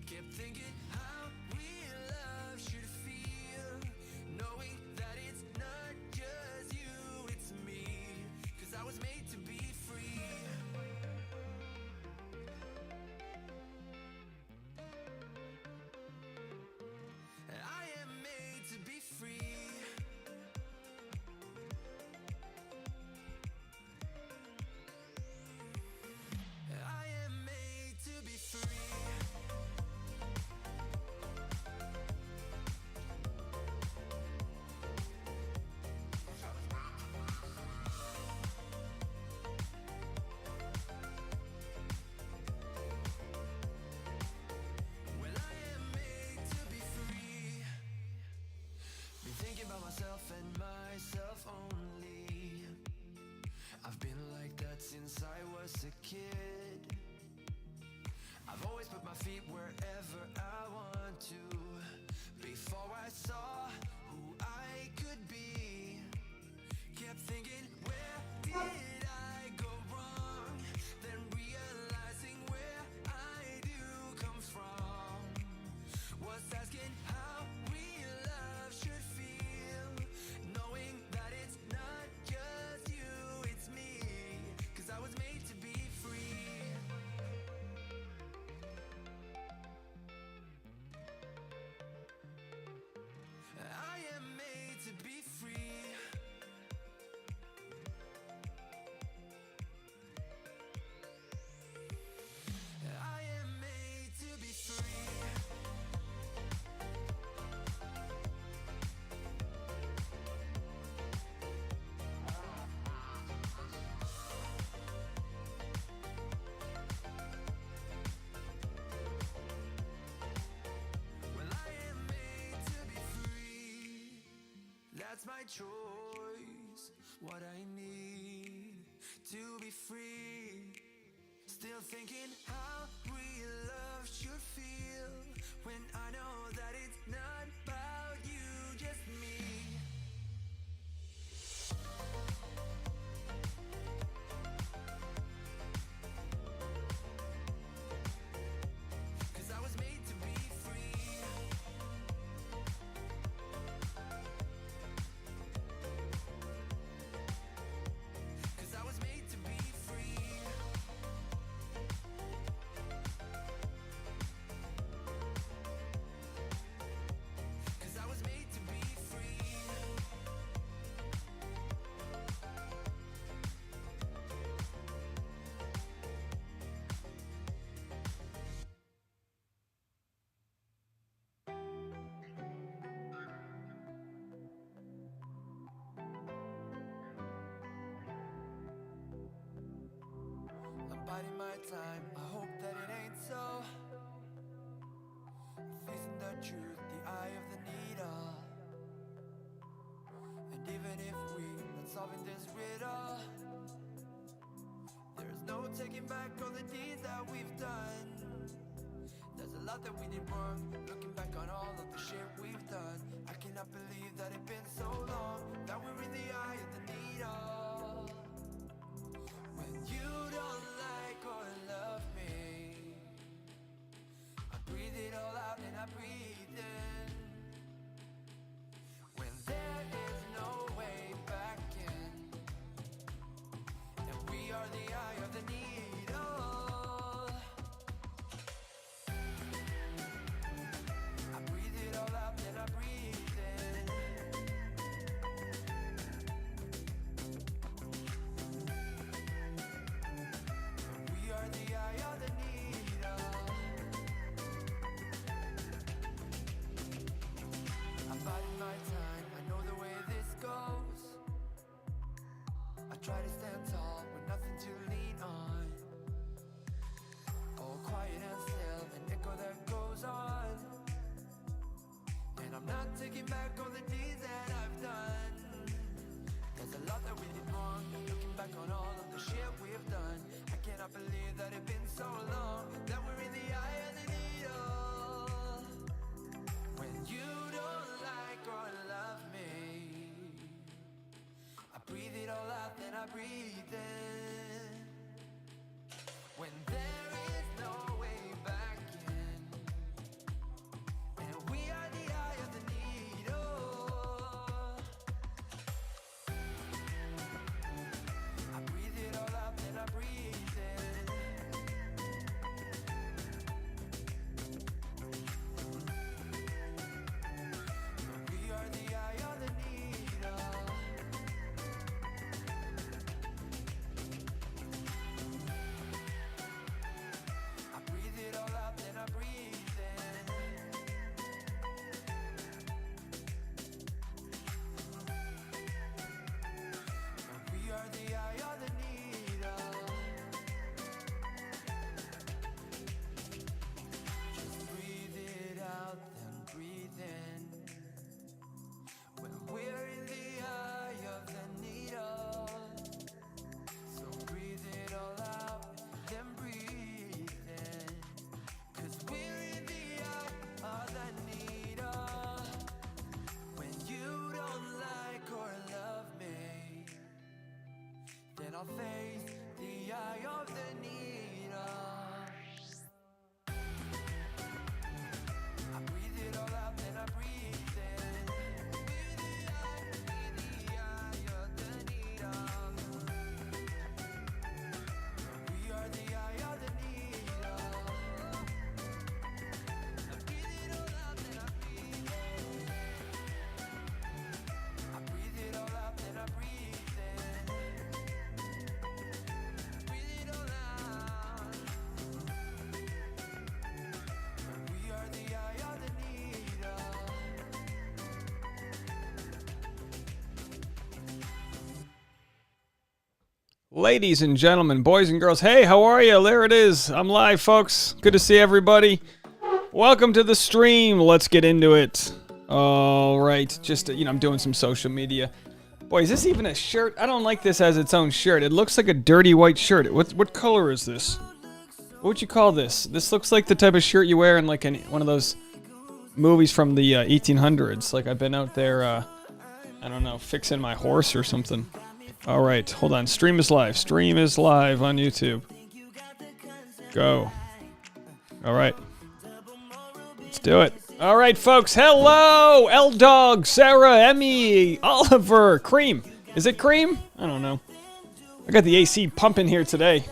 Kept thinking how real love should feel, knowing that it's not just you, it's me. 'Cause I was made to be free. I am made to be free. I am made to be free. Well, I am made to be free. Been thinking about myself and myself only. I've been like that since I was a kid. I've always put my feet wherever I want to. Before I saw who I could be, kept thinking, where did I go wrong? Then realizing where I do come from, was asking how real love should feel, knowing that it's not just you, it's me. 'Cause I was made to be free. I am made to be free. I am made to be free. Well, I am made to be free. That's my choice, what I need to be free. Still thinking how real love should feel, when I know that it's not about you, just me. 'Cause I was made to be free. Cause I was made to be free. Cause I was made to be free. I'm biding my time, I hope that it ain't so. Facing the truth, the eye of the needle. And even if we're not solving this riddle, there's no taking back all the deeds that we've done. There's a lot that we did wrong, looking back on all of the shit we've done. I cannot believe that it's been so long, that we're in the eye of the needle. When you don't like or love me, I breathe it all out and I breathe in. When there is no way back in, and we are the eye of the needle. I breathe it all out and I breathe in. We are the eye of the needle. I'm biding my time, I know the way this goes. I try to stand tall with nothing to lean on. All quiet and still, an echo that goes on. And I'm not taking back all the deeds that I've done. There's a lot that we did wrong, looking back on all of the shit we've done. I cannot believe that it's been so long, that we're in the eye of the needle. When you don't like or love me, I breathe it all out, then I breathe in. When there is no way back in, my faith, the eye of the needle. I breathe it all out, then I breathe in. The eye of the needle. We are the eye of the needle. I breathe it all out, then I breathe in. I breathe it all out, then I breathe in. Breathe it all out. We are the eye of the needle. Ladies and gentlemen, boys and girls, hey, how are you? There it is. I'm live, folks. Good to see everybody. Welcome to the stream. Let's get into it. All right. Just, I'm doing some social media. Boy, is this even a shirt? I don't like this as its own shirt. It looks like a dirty white shirt. What color is this? What would you call this? This looks like the type of shirt you wear in like one of those movies from the 1800s. Like I've been out there, I don't know, fixing my horse or something. All right, hold on. Stream is live. Stream is live on YouTube. Go. All right. Let's do it. All right, folks. Hello, L-Dog, Sarah, Emmy, Oliver, Cream. Is it Cream? I don't know. I got the AC pumping here today.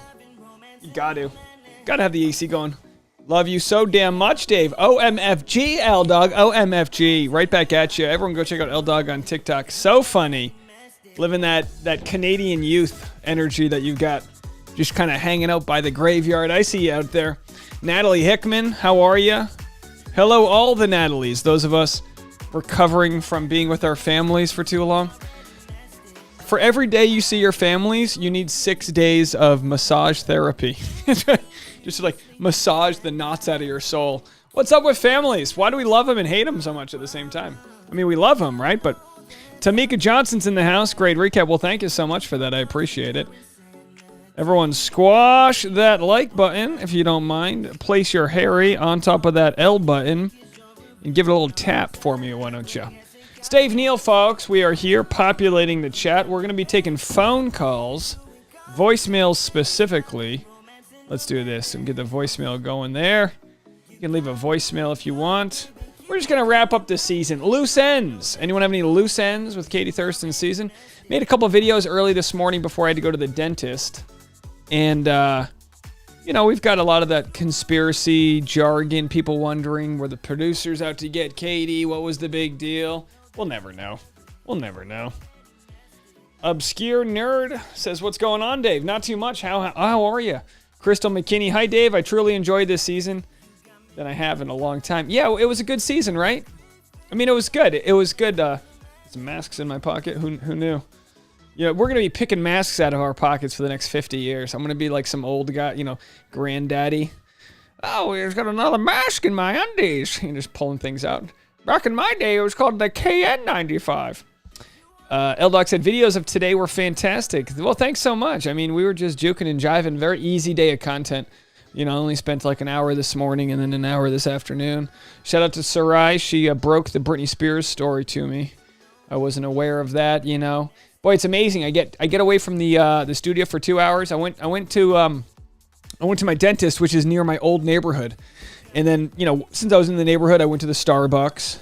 You got to have the AC going. Love you so damn much, Dave. OMFG, L-Dog. OMFG. Right back at you. Everyone go check out L-Dog on TikTok. So funny. Living that Canadian youth energy that you've got. Just kind of hanging out by the graveyard. I see you out there. Natalie Hickman, how are you? Hello, all the Natalies. Those of us recovering from being with our families for too long. For every day you see your families, you need 6 days of massage therapy. Just to, like, massage the knots out of your soul. What's up with families? Why do we love them and hate them so much at the same time? I mean, we love them, right? But Tamika Johnson's in the house. Great recap. Well, thank you so much for that. I appreciate it. Everyone squash that like button if you don't mind. Place your Harry on top of that L button and give it a little tap for me, why don't you? It's Dave Neal, folks. We are here populating the chat. We're going to be taking phone calls, voicemails specifically. Let's do this and get the voicemail going there. You can leave a voicemail if you want. We're just going to wrap up this season. Loose ends. Anyone have any loose ends with Katie Thurston's season? Made a couple of videos early this morning before I had to go to the dentist. And, we've got a lot of that conspiracy jargon, people wondering, were the producers out to get Katie? What was the big deal? We'll never know. We'll never know. Obscure Nerd says, what's going on, Dave? Not too much. How are you? Crystal McKinney, hi, Dave. I truly enjoyed this season than I have in a long time. Yeah, it was a good season, right? I mean, it was good. It was good. Some masks in my pocket. Who knew? We're going to be picking masks out of our pockets for the next 50 years. I'm going to be like some old guy, granddaddy. Oh, he's got another mask in my undies. And just pulling things out. Back in my day, it was called the KN95. L-Doc said, videos of today were fantastic. Well, thanks so much. I mean, we were just juking and jiving. Very easy day of content. I only spent like an hour this morning and then an hour this afternoon. Shout out to Sarai. She broke the Britney Spears story to me. I wasn't aware of that, Boy, it's amazing. I get away from the studio for 2 hours. I went to my dentist, which is near my old neighborhood. And then, since I was in the neighborhood, I went to the Starbucks.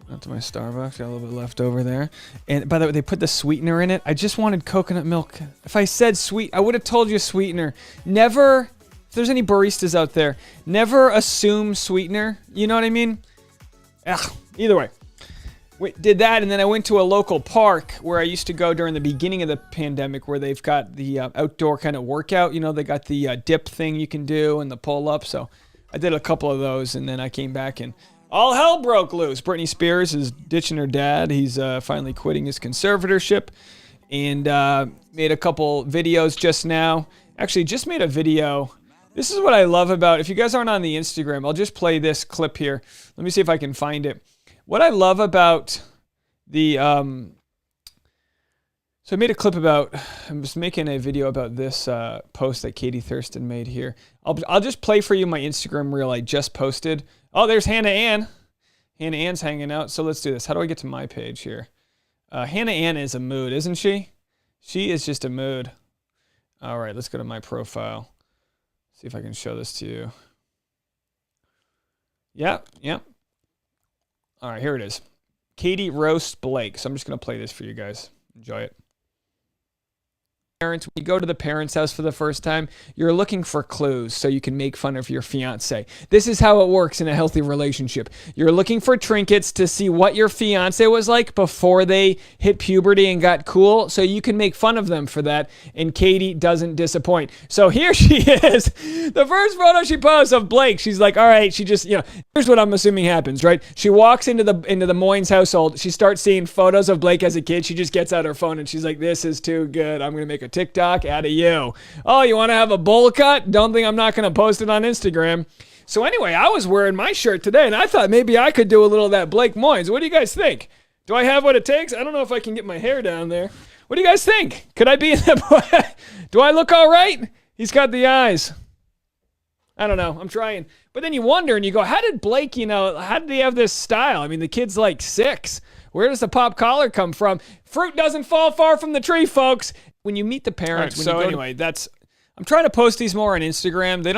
Not to my Starbucks. Got a little bit left over there. And by the way, they put the sweetener in it. I just wanted coconut milk. If I said sweet, I would have told you sweetener. Never, if there's any baristas out there, never assume sweetener. You know what I mean? Ugh, either way. We did that, and then I went to a local park where I used to go during the beginning of the pandemic, where they've got the outdoor kind of workout. They got the dip thing you can do and the pull-up. So I did a couple of those, and then I came back, and all hell broke loose. Britney Spears is ditching her dad. He's finally quitting his conservatorship, and made a couple videos just now. Actually, just made a video. This is what I love about, if you guys aren't on the Instagram, I'll just play this clip here. Let me see if I can find it. What I love about the, so I made a clip about, I'm just making a video about this post that Katie Thurston made here. I'll just play for you my Instagram reel I just posted. Oh, there's Hannah Ann. Hannah Ann's hanging out. So let's do this. How do I get to my page here? Hannah Ann is a mood, isn't she? She is just a mood. All right, let's go to my profile. See if I can show this to you. Yep. All right, here it is. Katie roasts Blake. So I'm just going to play this for you guys. Enjoy it. Parents, when you go to the parents' house for the first time, you're looking for clues so you can make fun of your fiance. This is how it works in a healthy relationship. You're looking for trinkets to see what your fiance was like before they hit puberty and got cool, so you can make fun of them for that, and Katie doesn't disappoint. So here she is. The first photo she posts of Blake, she's like, all right, she just, here's what I'm assuming happens, right? She walks into the Moynes household. She starts seeing photos of Blake as a kid. She just gets out her phone and she's like, this is too good. I'm going to make a TikTok out of you. Oh, you want to have a bowl cut? Don't think I'm not going to post it on Instagram. So anyway, I was wearing my shirt today and I thought maybe I could do a little of that Blake Moynes. What do you guys think? Do I have what it takes? I don't know if I can get my hair down there. What do you guys think? Could I be in that? Do I look all right? He's got the eyes. I don't know. I'm trying. But then you wonder and you go, how did Blake, how did he have this style? I mean, the kid's like 6. Where does the pop collar come from? Fruit doesn't fall far from the tree, folks. When you meet the parents, I'm trying to post these more on Instagram. They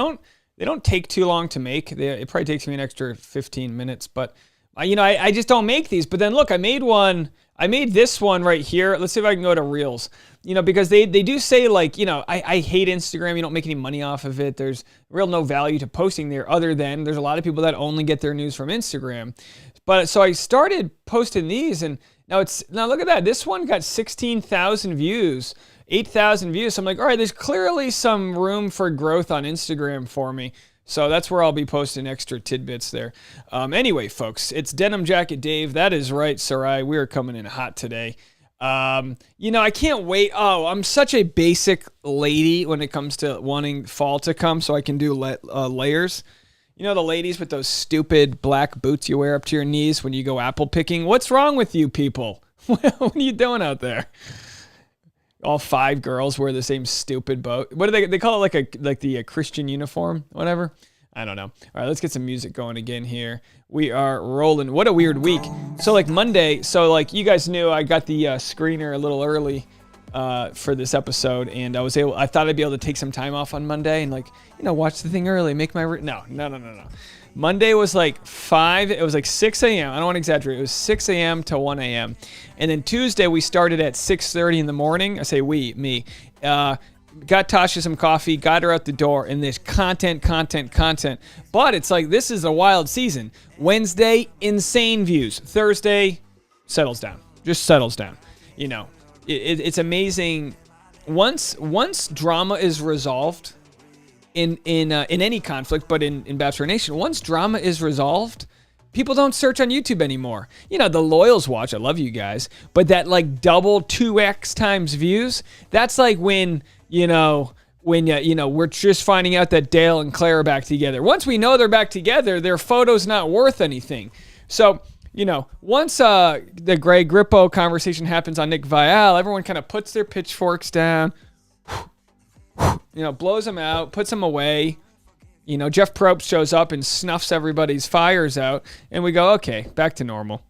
don't take too long to make. It probably takes me an extra 15 minutes, but I just don't make these. But then look, I made this one right here. Let's see if I can go to Reels. Because they do say I hate Instagram. You don't make any money off of it. There's no value to posting there other than there's a lot of people that only get their news from Instagram. But so I started posting these and now look at that. This one got 16,000 views, 8,000 views. So I'm like, all right, there's clearly some room for growth on Instagram for me. So that's where I'll be posting extra tidbits there. Anyway, folks, it's Denim Jacket Dave. That is right, Sarai. We are coming in hot today. I can't wait. Oh, I'm such a basic lady when it comes to wanting fall to come so I can do layers. The ladies with those stupid black boots you wear up to your knees when you go apple picking. What's wrong with you people? What are you doing out there? All 5 girls wear the same stupid boat. What do they call it? Like the Christian uniform, whatever. I don't know. All right, let's get some music going again here. We are rolling. What a weird week. So like Monday, you guys knew I got the screener a little early for this episode, and I thought I'd be able to take some time off on Monday and watch the thing early, make my no. Monday was like 5, it was like 6 a.m. I don't want to exaggerate. It was 6 a.m. to 1 a.m. And then Tuesday we started at 6:30 in the morning. I say me. Got Tasha some coffee, got her out the door, and there's content. But it's like, this is a wild season. Wednesday, insane views. Thursday, settles down. Just settles down. It's amazing. Once drama is resolved in any conflict, but in Bachelor Nation, once drama is resolved, people don't search on YouTube anymore. The loyals watch. I love you guys. But that double 2x times views, that's like when we're just finding out that Dale and Claire are back together. Once we know they're back together, their photo's not worth anything. So, once the Greg Grippo conversation happens on Nick Viall, everyone kind of puts their pitchforks down, blows them out, puts them away. Jeff Probst shows up and snuffs everybody's fires out, and we go, okay, back to normal.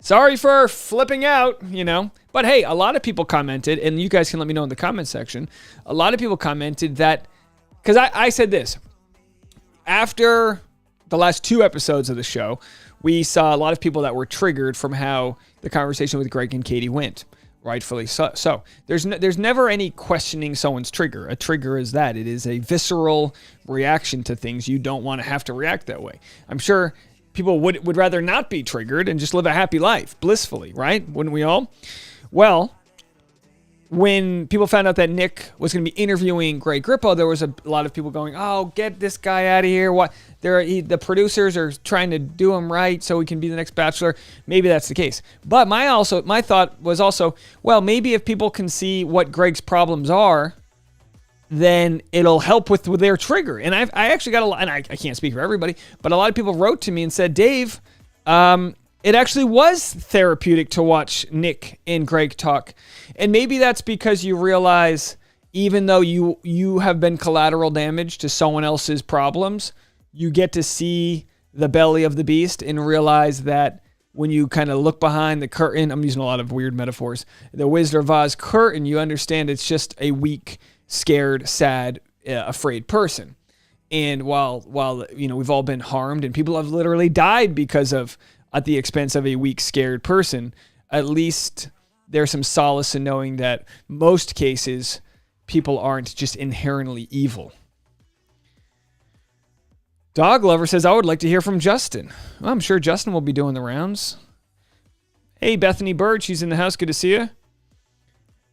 Sorry for flipping out, But hey, a lot of people commented, and you guys can let me know in the comment section. A lot of people commented that, because I said this, after the last 2 episodes of the show, we saw a lot of people that were triggered from how the conversation with Greg and Katie went. Rightfully so. There's never any questioning someone's trigger. A trigger is that. It is a visceral reaction to things. You don't want to have to react that way. I'm sure people would rather not be triggered and just live a happy life, blissfully, right? Wouldn't we all? Well, when people found out that Nick was going to be interviewing Greg Grippo, there was a lot of people going, oh, get this guy out of here. The producers are trying to do him right so he can be the next Bachelor. Maybe that's the case. But my thought was also, well, maybe if people can see what Greg's problems are, then it'll help with their trigger. And I actually got a lot, and I can't speak for everybody, but a lot of people wrote to me and said, Dave, it actually was therapeutic to watch Nick and Greg talk. And maybe that's because you realize, even though you have been collateral damage to someone else's problems, you get to see the belly of the beast and realize that when you kind of look behind the curtain, I'm using a lot of weird metaphors, the Wizard of Oz curtain, you understand it's just a weak, scared, sad, afraid person. And while we've all been harmed and people have literally died because of at the expense of a weak, scared person, at least there's some solace in knowing that most cases people aren't just inherently evil. Dog Lover says, I would like to hear from Justin. Well, I'm sure Justin will be doing the rounds. Hey, Bethany Bird, she's in the house. Good to see you.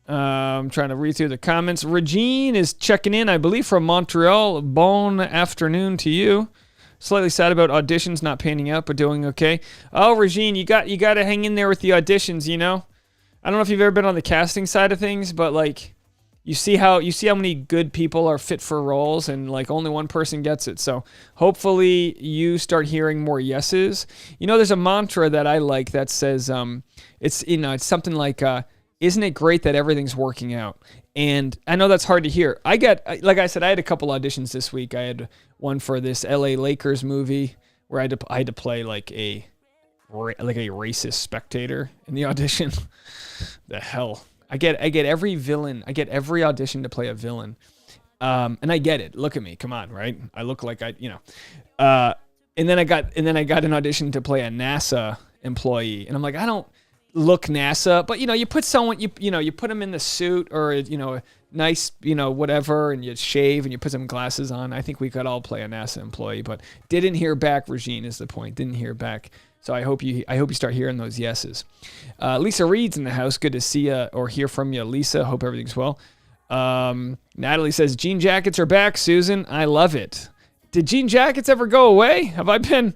I'm trying to read through the comments. Regine is checking in, I believe, from Montreal. Bon afternoon to you. Slightly sad about auditions not panning out, but doing okay. Oh, Regine, you got to hang in there with the auditions, you know? I don't know if you've ever been on the casting side of things, but like you see how many good people are fit for roles, and like only one person gets it. So hopefully you start hearing more yeses. You know, there's a mantra that I like that says it's something like isn't it great that everything's working out? And I know that's hard to hear. Like I said, I had a couple auditions this week. I had one for this LA Lakers movie where I had to play like a racist spectator in the audition. The hell. I get every villain. I get every audition to play a villain. And I get it. Look at me. Come on, right? I look like and then I got an audition to play a NASA employee. And I'm like, I don't look NASA, but you put someone, you put them in the suit or, a nice, whatever, and you shave and you put some glasses on. I think we could all play a NASA employee, but didn't hear back. Regine is the point. Didn't hear back. So I hope you start hearing those yeses. Lisa Reed's in the house. Good to see you or hear from you, Lisa. Hope everything's well. Natalie says, jean jackets are back, Susan. I love it. Did jean jackets ever go away? Have I been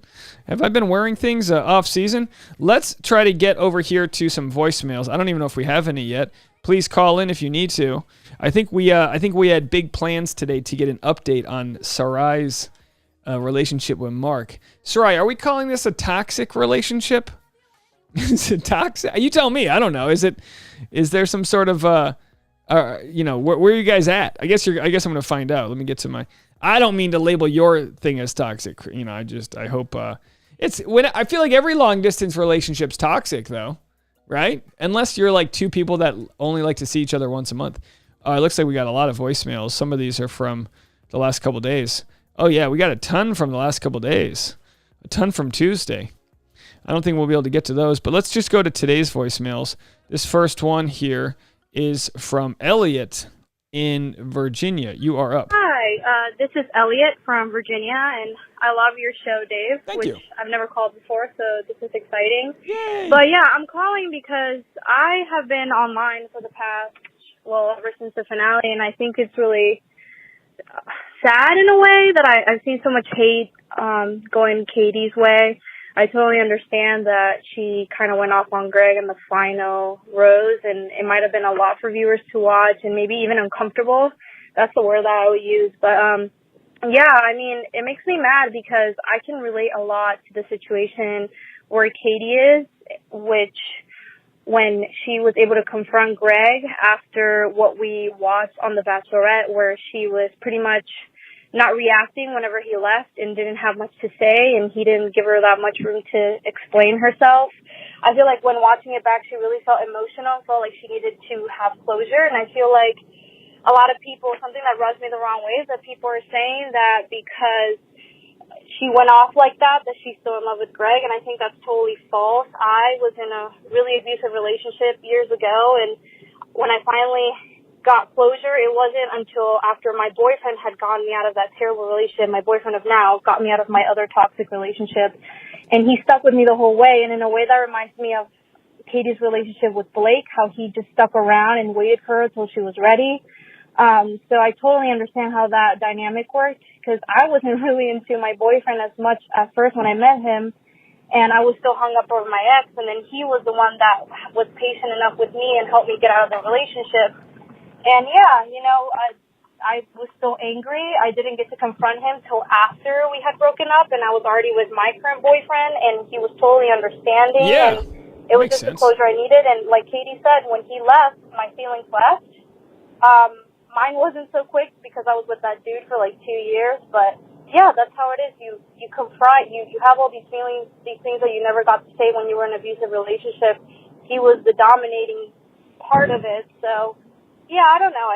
wearing things off season? Let's try to get over here to some voicemails. I don't even know if we have any yet. Please call in if you need to. I think we had big plans today to get an update on Sarai's relationship with Mark. Sarai, are we calling this a toxic relationship? Is it toxic? You tell me. I don't know. Is there some sort of where are you guys at? I guess I'm going to find out. Let me get to my. I don't mean to label your thing as toxic. I hope it's when I feel like every long distance relationship's toxic though, right? Unless you're like two people that only like to see each other once a month. It looks like we got a lot of voicemails. Some of these are from the last couple days. Oh yeah, we got a ton from the last couple days. A ton from Tuesday. I don't think we'll be able to get to those, but let's just go to today's voicemails. This first one here is from Elliot in Virginia. You are up. Hi, this is Elliot from Virginia, and I love your show, Dave. Thank you. I've never called before, so this is exciting. Yay. But yeah, I'm calling because I have been online for the past, ever since the finale, and I think it's really sad in a way that I've seen so much hate going Katie's way. I totally understand that she kind of went off on Greg in the final rose, and it might have been a lot for viewers to watch and maybe even uncomfortable. That's the word that I would use. But, yeah, I mean, it makes me mad because I can relate a lot to the situation where Katie is, which when she was able to confront Greg after what we watched on The Bachelorette, where she was pretty much not reacting whenever he left and didn't have much to say, and he didn't give her that much room to explain herself. I feel like when watching it back, she really felt emotional, felt like she needed to have closure, and I feel like a lot of people, something that rubs me the wrong way is that people are saying that because she went off like that she's still in love with Greg, and I think that's totally false. I was in a really abusive relationship years ago, and when I finally got closure, it wasn't until after my boyfriend had gotten me out of that terrible relationship. My boyfriend of now got me out of my other toxic relationship, and he stuck with me the whole way. And in a way that reminds me of Katie's relationship with Blake, how he just stuck around and waited for her till she was ready. So I totally understand how that dynamic worked, because I wasn't really into my boyfriend as much at first when I met him, and I was still hung up over my ex, and then he was the one that was patient enough with me and helped me get out of the relationship. And yeah, I was still angry. I didn't get to confront him till after we had broken up, and I was already with my current boyfriend, and he was totally understanding. Yeah, and it was just the closure I needed. And like Katie said, when he left, my feelings left. Mine wasn't so quick because I was with that dude for like 2 years, but yeah, that's how it is. You confront, you have all these feelings, these things that you never got to say when you were in an abusive relationship. He was the dominating part of it. So, yeah, I don't know.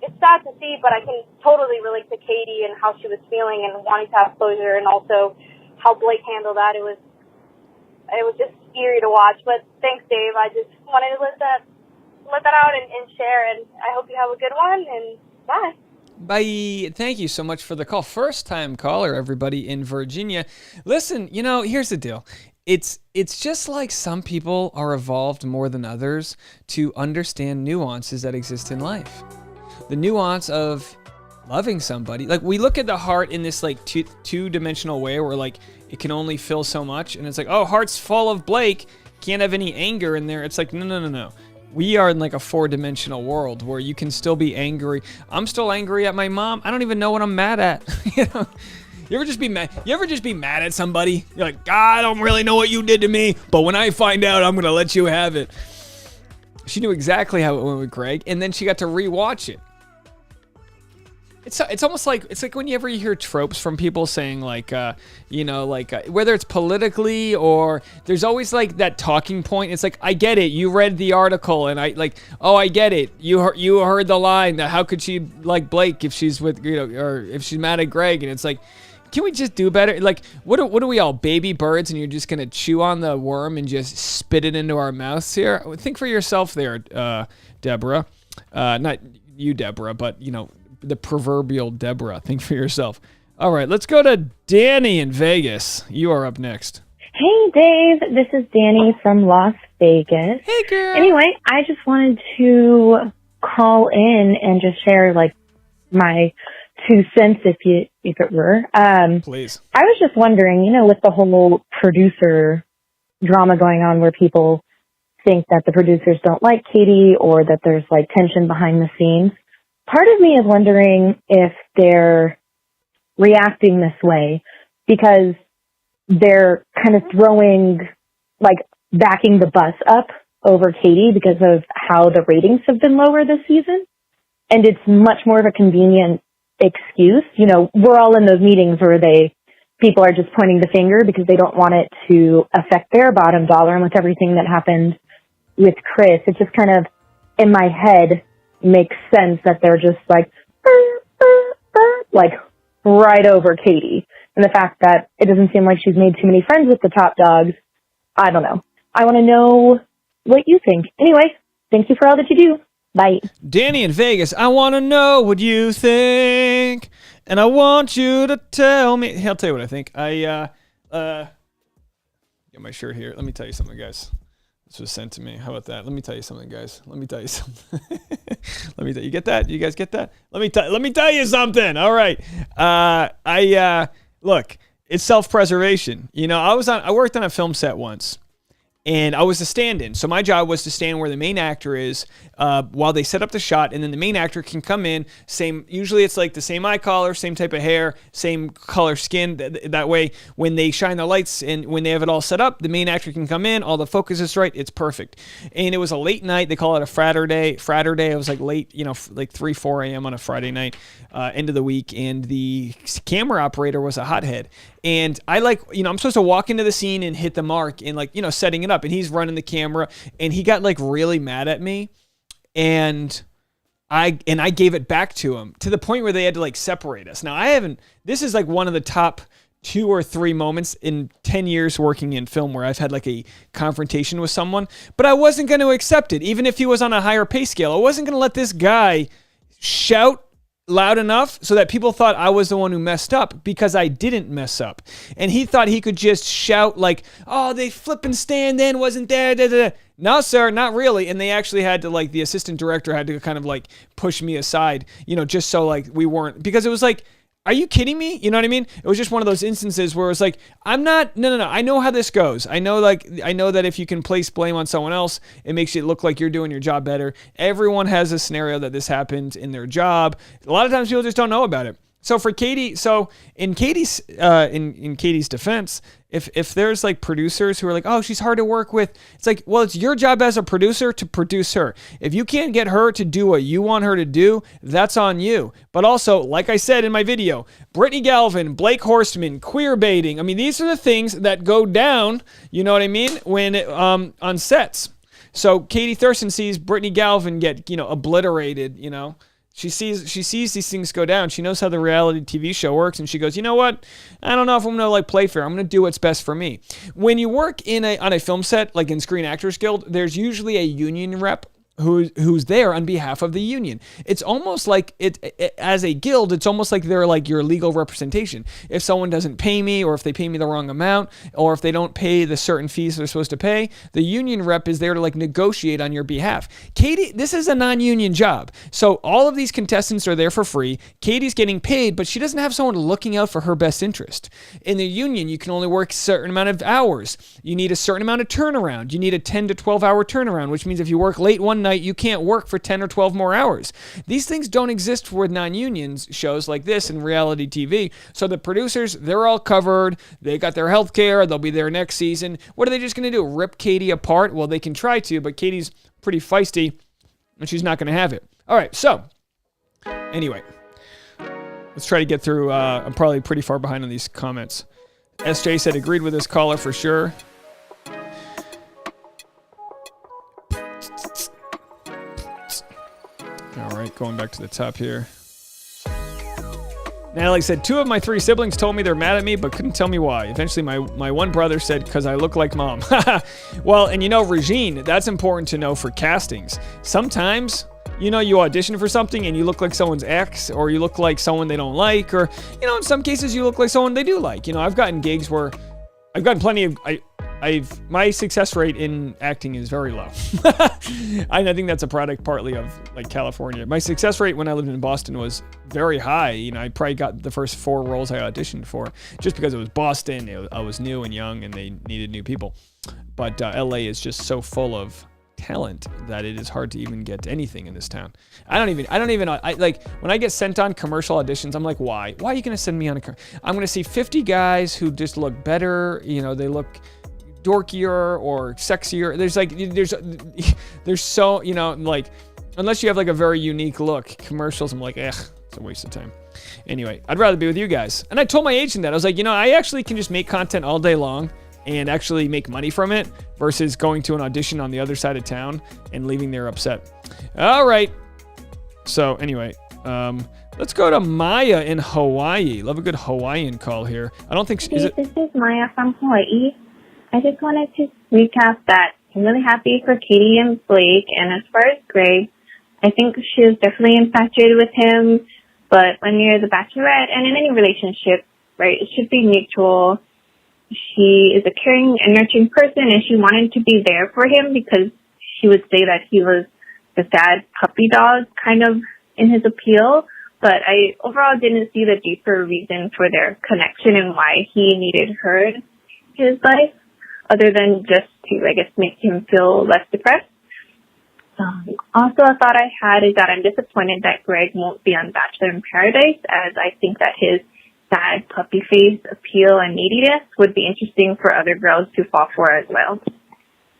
It's sad to see, but I can totally relate to Katie and how she was feeling and wanting to have closure, and also how Blake handled that. It was just eerie to watch. But thanks, Dave. I just wanted to let that out and share, and I hope you have a good one, and bye. Bye. Thank you so much for the call. First time caller, everybody in Virginia. Listen, here's the deal. It's just like some people are evolved more than others to understand nuances that exist in life. The nuance of loving somebody. Like, we look at the heart in this like two-dimensional way where like it can only fill so much, and it's like, oh, heart's full of Blake, can't have any anger in there. It's like, no. We are in like a four-dimensional world where you can still be angry. I'm still angry at my mom. I don't even know what I'm mad at. You ever just be mad? You ever just be mad at somebody? You're like, God, I don't really know what you did to me, but when I find out, I'm gonna let you have it. She knew exactly how it went with Greg, and then she got to rewatch it. It's almost like, it's like whenever you hear tropes from people saying like, whether it's politically or there's always like that talking point. It's like, I get it. You read the article and I get it. You heard the line that how could she like Blake if she's with, or if she's mad at Greg. And it's like, can we just do better? Like, what are we all, baby birds, and you're just going to chew on the worm and just spit it into our mouths here? Think for yourself there, Deborah. Not you, Deborah, but, the proverbial Deborah. Think for yourself. All right, let's go to Danny in Vegas. You are up next. Hey, Dave. This is Danny from Las Vegas. Hey, girl. Anyway, I just wanted to call in and just share, like, my 2 cents, if it were. Please. I was just wondering, with the whole producer drama going on where people think that the producers don't like Katie or that there's, like, tension behind the scenes. Part of me is wondering if they're reacting this way because they're kind of backing the bus up over Katie because of how the ratings have been lower this season. And it's much more of a convenient excuse. We're all in those meetings where people are just pointing the finger because they don't want it to affect their bottom dollar. And with everything that happened with Chris, it just kind of, in my head, makes sense that they're just like right over Katie. And the fact that it doesn't seem like she's made too many friends with the top dogs. I don't know. I want to know what you think. Anyway, thank you for all that you do. Bye. Danny in Vegas, I want to know what you think. And I want you to tell me. Hey, I'll tell you what I think. I get my shirt here. Let me tell you something, guys. This was sent to me. How about that? Let me tell you something, guys. You get that? You guys get that? Let me tell you something. All right. Look, it's self-preservation. I worked on a film set once, and I was a stand-in. So my job was to stand where the main actor is while they set up the shot, and then the main actor can come in. Usually it's like the same eye color, same type of hair, same color skin. That way, when they shine the lights and when they have it all set up, the main actor can come in. All the focus is right. It's perfect. And it was a late night. They call it a Fraturday. It was like late, like 3, 4 a.m. on a Friday night, end of the week. And the camera operator was a hothead. And I'm supposed to walk into the scene and hit the mark and setting it up. And he's running the camera, and he got really mad at me. And I gave it back to him to the point where they had to separate us. Now this is one of the top 2 or 3 moments in 10 years working in film where I've had a confrontation with someone, but I wasn't going to accept it. Even if he was on a higher pay scale, I wasn't going to let this guy shout loud enough so that people thought I was the one who messed up, because I didn't mess up. And he thought he could just shout oh, they flipping stand in, wasn't there, da, da, da. No, sir, not really. And they actually had to the assistant director had to kind of push me aside, just so we weren't, because it was are you kidding me? You know what I mean? It was just one of those instances where it was I'm not, no. I know how this goes. I know that if you can place blame on someone else, it makes it look like you're doing your job better. Everyone has a scenario that this happened in their job. A lot of times people just don't know about it. So for Katie, so in Katie's in Katie's defense, if there's like producers who are like, oh, she's hard to work with, it's like, well, it's your job as a producer to produce her. If you can't get her to do what you want her to do, that's on you. But also, like I said in my video, Brittany Galvin, Blake Horstman, queer baiting. I mean, these are the things that go down, you know what I mean, when on sets. So Katie Thurston sees Brittany Galvin get, obliterated, She sees these things go down. She knows how the reality TV show works, and she goes, you know what? I don't know if I'm gonna play fair. I'm gonna do what's best for me. When you work on a film set, like in Screen Actors Guild, there's usually a union rep who's there on behalf of the union. It's almost like as a guild, it's almost like they're like your legal representation. If someone doesn't pay me, or if they pay me the wrong amount, or if they don't pay the certain fees they're supposed to pay, the union rep is there to negotiate on your behalf. Katie, this is a non-union job. So all of these contestants are there for free. Katie's getting paid, but she doesn't have someone looking out for her best interest. In the union, you can only work a certain amount of hours. You need a certain amount of turnaround. You need a 10 to 12 hour turnaround, which means if you work late one night, you can't work for 10 or 12 more hours. These things don't exist for non-unions shows like this in reality TV. So the producers, they're all covered. They got their health care. They'll be there next season. What are they just going to do? Rip Katie apart? Well, they can try to, but Katie's pretty feisty, and she's not going to have it. All right, so anyway, let's try to get through. I'm probably pretty far behind on these comments. SJ said agreed with this caller for sure. All right, going back to the top here. Natalie said, 2 of my 3 siblings told me they're mad at me, but couldn't tell me why. Eventually, my one brother said, because I look like mom. Well, and Regine, that's important to know for castings. Sometimes, you audition for something and you look like someone's ex, or you look like someone they don't like, or, in some cases you look like someone they do like. I've gotten gigs where I've gotten plenty of... my success rate in acting is very low. I think that's a product partly of California. My success rate when I lived in Boston was very high. I probably got the first 4 roles I auditioned for just because it was Boston. I was new and young and they needed new people. But LA is just so full of talent that it is hard to even get anything in this town. I don't even when I get sent on commercial auditions, I'm like, why are you going to send me on I'm going to see 50 guys who just look better. They look dorkier or sexier. There's so, unless you have a very unique look, commercials, I'm like, it's a waste of time. Anyway, I'd rather be with you guys. And I told my agent that. I was like, I actually can just make content all day long and actually make money from it versus going to an audition on the other side of town and leaving there upset. All right. So anyway, let's go to Maya in Hawaii. Love a good Hawaiian call here. I don't think... This is Maya from Hawaii. I just wanted to recap that I'm really happy for Katie and Blake, and as far as Greg, I think she was definitely infatuated with him, but when you're the Bachelorette, and in any relationship, right, it should be mutual. She is a caring and nurturing person, and she wanted to be there for him because she would say that he was the sad puppy dog kind of in his appeal, but I overall didn't see the deeper reason for their connection and why he needed her in his life, other than just to, make him feel less depressed. Also, a thought I had is that I'm disappointed that Greg won't be on Bachelor in Paradise, as I think that his sad puppy face appeal and neediness would be interesting for other girls to fall for as well.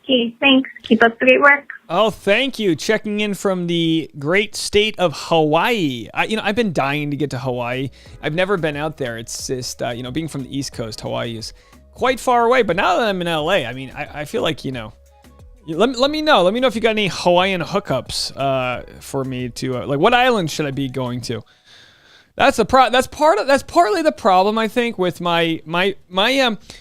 Okay, thanks. Keep up the great work. Oh, thank you. Checking in from the great state of Hawaii. I've been dying to get to Hawaii. I've never been out there. It's just, being from the East Coast, Hawaii is quite far away. But now that I'm in LA, I feel like, let me know. Let me know if you got any Hawaiian hookups for me to, what island should I be going to? That's partly the problem, I think, with my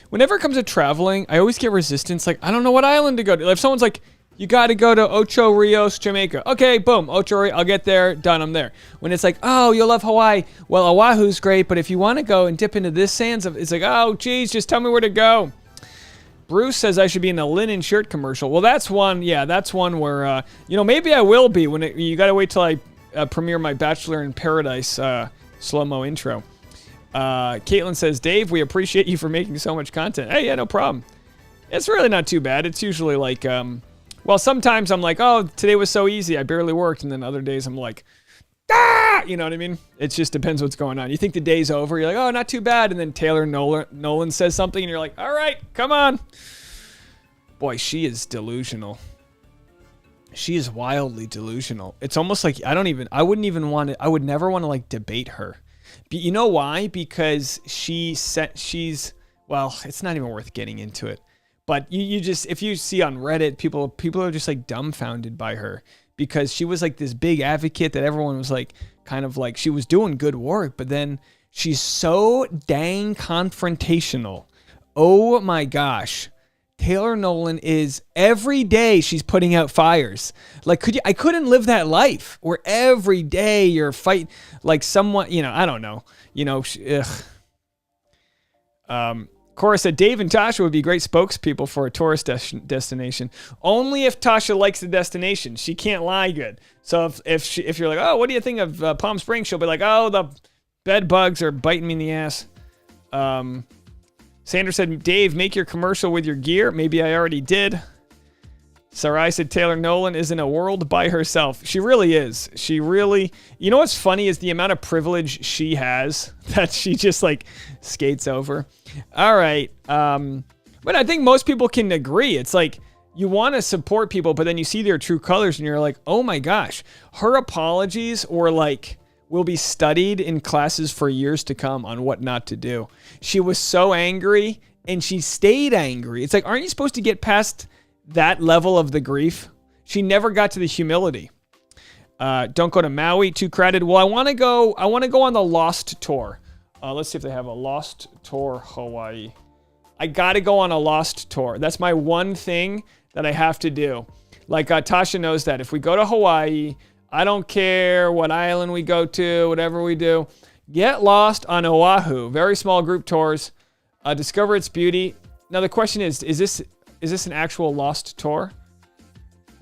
whenever it comes to traveling, I always get resistance. I don't know what island to go to. If someone's like, you got to go to Ocho Rios, Jamaica. Okay, boom, Ocho Rios, I'll get there, done, I'm there. When it's like, oh, you'll love Hawaii. Well, Oahu's great, but if you want to go and dip into this sands, it's like, oh, geez, just tell me where to go. Bruce says I should be in a linen shirt commercial. Well, that's one where, maybe I will be when you got to wait till I premiere my Bachelor in Paradise slow-mo intro. Caitlin says, Dave, we appreciate you for making so much content. Hey, yeah, no problem. It's really not too bad. It's usually sometimes I'm like, oh, today was so easy, I barely worked. And then other days I'm like, ah, you know what I mean? It just depends what's going on. You think the day's over, you're like, oh, not too bad. And then Taylor Nolan says something and you're like, all right, come on. Boy, she is delusional. She is wildly delusional. It's almost like I would never want to like debate her. But you know why? Because well, it's not even worth getting into it. But you just, if you see on Reddit, people are just like dumbfounded by her because she was like this big advocate that everyone was like, kind of like she was doing good work, but then she's so dang confrontational. Oh my gosh. Taylor Nolan is every day she's putting out fires. Like, I couldn't live that life where every day you're fighting like someone, I don't know, Cora said Dave and Tasha would be great spokespeople for a tourist destination. Only if Tasha likes the destination. She can't lie good. So if you're like, oh, what do you think of Palm Springs? She'll be like, oh, the bed bugs are biting me in the ass. Sandra said, Dave, make your commercial with your gear. Maybe I already did. Sarai said Taylor Nolan is in a world by herself. She really is. She really... You know what's funny is the amount of privilege she has that she just like skates over. All right. But I think most people can agree. It's like you want to support people, but then you see their true colors and you're like, oh my gosh. Her apologies were like... will be studied in classes for years to come on what not to do. She was so angry and she stayed angry. It's like, aren't you supposed to get past that level of the grief? She never got to the humility. Don't go to Maui, too crowded. Well, I want to go on the Lost Tour. Let's see if they have a Lost Tour Hawaii. I got to go on a Lost Tour. That's my one thing that I have to do. Like Tasha knows that if we go to Hawaii, I don't care what island we go to, whatever we do. Get lost on Oahu. Very small group tours. Discover its beauty. Now the question is this an actual Lost Tour?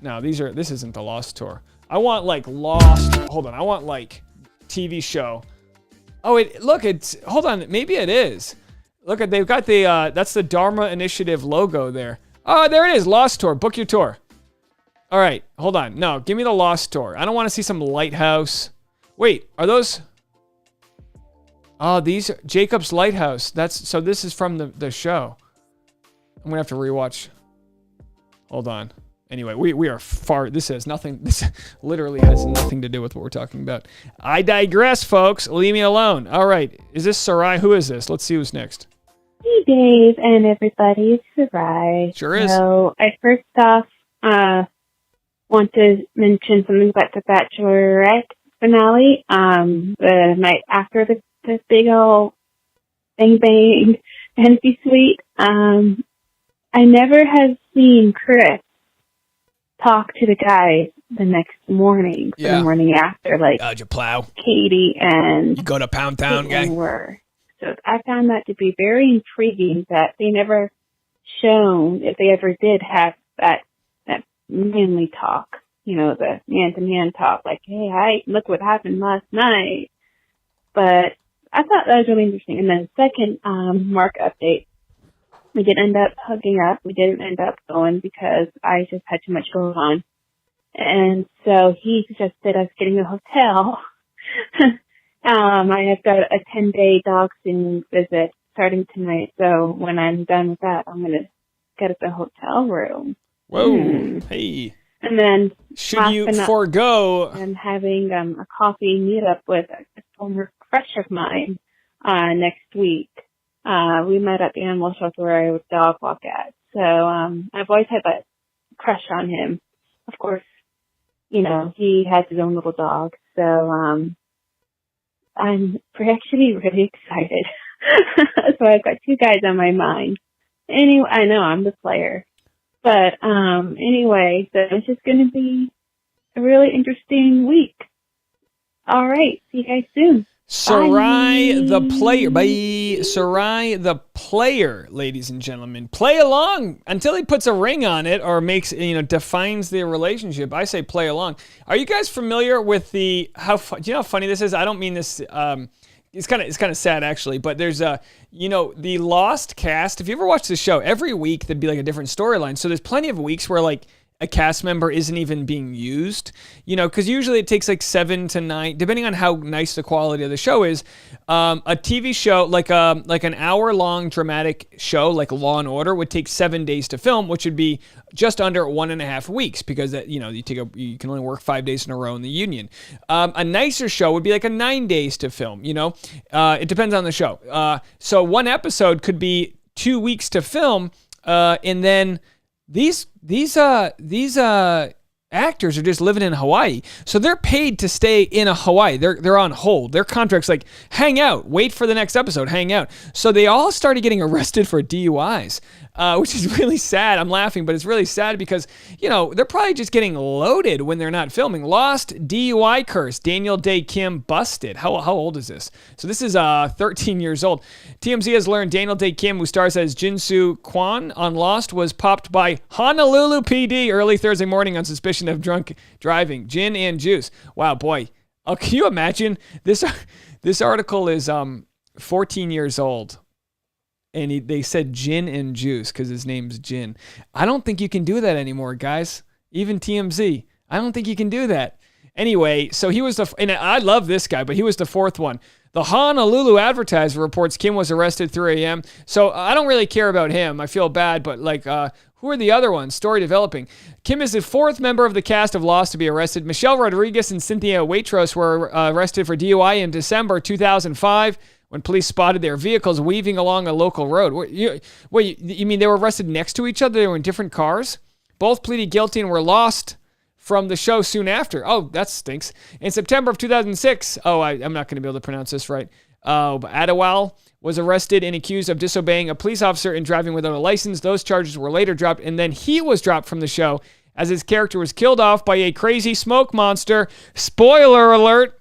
No, this isn't the Lost Tour. I want like Lost. Hold on. I want like TV show. Oh, hold on. Maybe it is. Look at, they've got the, that's the Dharma Initiative logo there. Oh, there it is. Lost Tour. Book your tour. All right, hold on. No, give me the Lost Tour. I don't want to see some lighthouse. Wait, are those? Oh, these are Jacob's Lighthouse. So this is from the show. I'm gonna have to rewatch. Hold on. Anyway, we are far. This has nothing. This literally has nothing to do with what we're talking about. I digress, folks. Leave me alone. All right, is this Sarai? Who is this? Let's see who's next. Hey, Dave and everybody. It's Sarai. Sure is. So I first off want to mention something about the Bachelorette finale. The night after the big old bang bang fantasy suite. I never have seen Chris talk to the guys the next morning, the morning after, like you plow. Katie and you go to Pound Town, gang. Were. So I found that to be very intriguing that they never shown, if they ever did have that manly talk, the man-to-man talk, like, hey, look what happened last night. But I thought that was really interesting. And then second, Mark update. We did end up hooking up. We didn't end up going because I just had too much going on. And so he suggested us getting a hotel. I have got a 10-day dog sitting visit starting tonight. So when I'm done with that, I'm going to get us a hotel room. Whoa. Hey. And then should you forego? I'm having a coffee meetup with a former crush of mine next week. We met at the animal shelter where I would dog walk at. So I've always had that crush on him. Of course, he has his own little dog. So I'm actually really excited. So I've got two guys on my mind. Anyway, I know I'm the player. But anyway, so it's just going to be a really interesting week. All right. See you guys soon. Sarai the player. Bye. Sarai the player, ladies and gentlemen. Play along until he puts a ring on it or makes, defines the relationship. I say play along. Are you guys familiar with do you know how funny this is? I don't mean this, it's kind of sad actually, but there's the Lost cast. If you ever watch the show, every week there'd be like a different storyline. So there's plenty of weeks where like a cast member isn't even being used, you know, because usually it takes like 7 to 9, depending on how nice the quality of the show is. A TV show, like an hour-long dramatic show, like Law and Order, would take 7 days to film, which would be just under 1.5 weeks, because that, you know, you can only work 5 days in a row in the union. A nicer show would be like a 9 days to film. You know, it depends on the show. So one episode could be 2 weeks to film, and then these actors are just living in Hawaii, so they're paid to stay in Hawaii. They're on hold. Their contract's like, hang out, wait for the next episode, hang out. So they all started getting arrested for DUIs, which is really sad. I'm laughing, but it's really sad because, you know, they're probably just getting loaded when they're not filming. Lost DUI curse. Daniel Day Kim busted. How old is this? So this is 13 years old. TMZ has learned Daniel Day Kim, who stars as Jinsu Kwan on Lost, was popped by Honolulu PD early Thursday morning on suspicion of drunk driving, gin and juice. Wow, boy. Oh, can you imagine? This article is 14 years old. And they said gin and juice because his name's Jin. I don't think you can do that anymore, guys. Even TMZ. I don't think you can do that. Anyway, so he was and I love this guy, but he was the fourth one. The Honolulu Advertiser reports Kim was arrested 3 a.m. So I don't really care about him. I feel bad, but like, who are the other ones? Story developing. Kim is the fourth member of the cast of Lost to be arrested. Michelle Rodriguez and Cynthia Waitrose were arrested for DUI in December 2005 when police spotted their vehicles weaving along a local road. Wait, you mean they were arrested next to each other? They were in different cars? Both pleaded guilty and were lost from the show soon after. Oh, that stinks. In September of 2006, I'm not going to be able to pronounce this right. Adewale was arrested and accused of disobeying a police officer and driving without a license. Those charges were later dropped, and then he was dropped from the show as his character was killed off by a crazy smoke monster. Spoiler alert.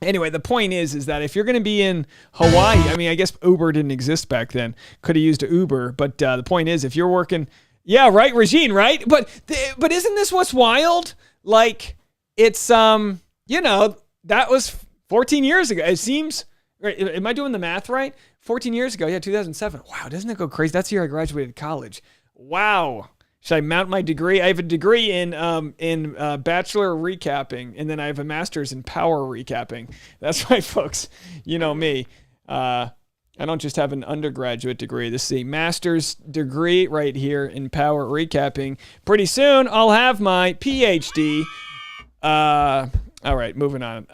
Anyway, the point is that if you're going to be in Hawaii, I mean, I guess Uber didn't exist back then. Could have used an Uber, but the point is, if you're working... Yeah, right, Regine, right? But isn't this what's wild? Like, it's, you know, that was 14 years ago. It seems, right, am I doing the math right? 14 years ago, yeah, 2007. Wow, doesn't that go crazy? That's the year I graduated college. Wow. Should I mount my degree? I have a degree in Bachelor recapping, and then I have a master's in power recapping. That's right, folks. You know me. I don't just have an undergraduate degree. This is a master's degree right here in power recapping. Pretty soon, I'll have my PhD. All right, moving on.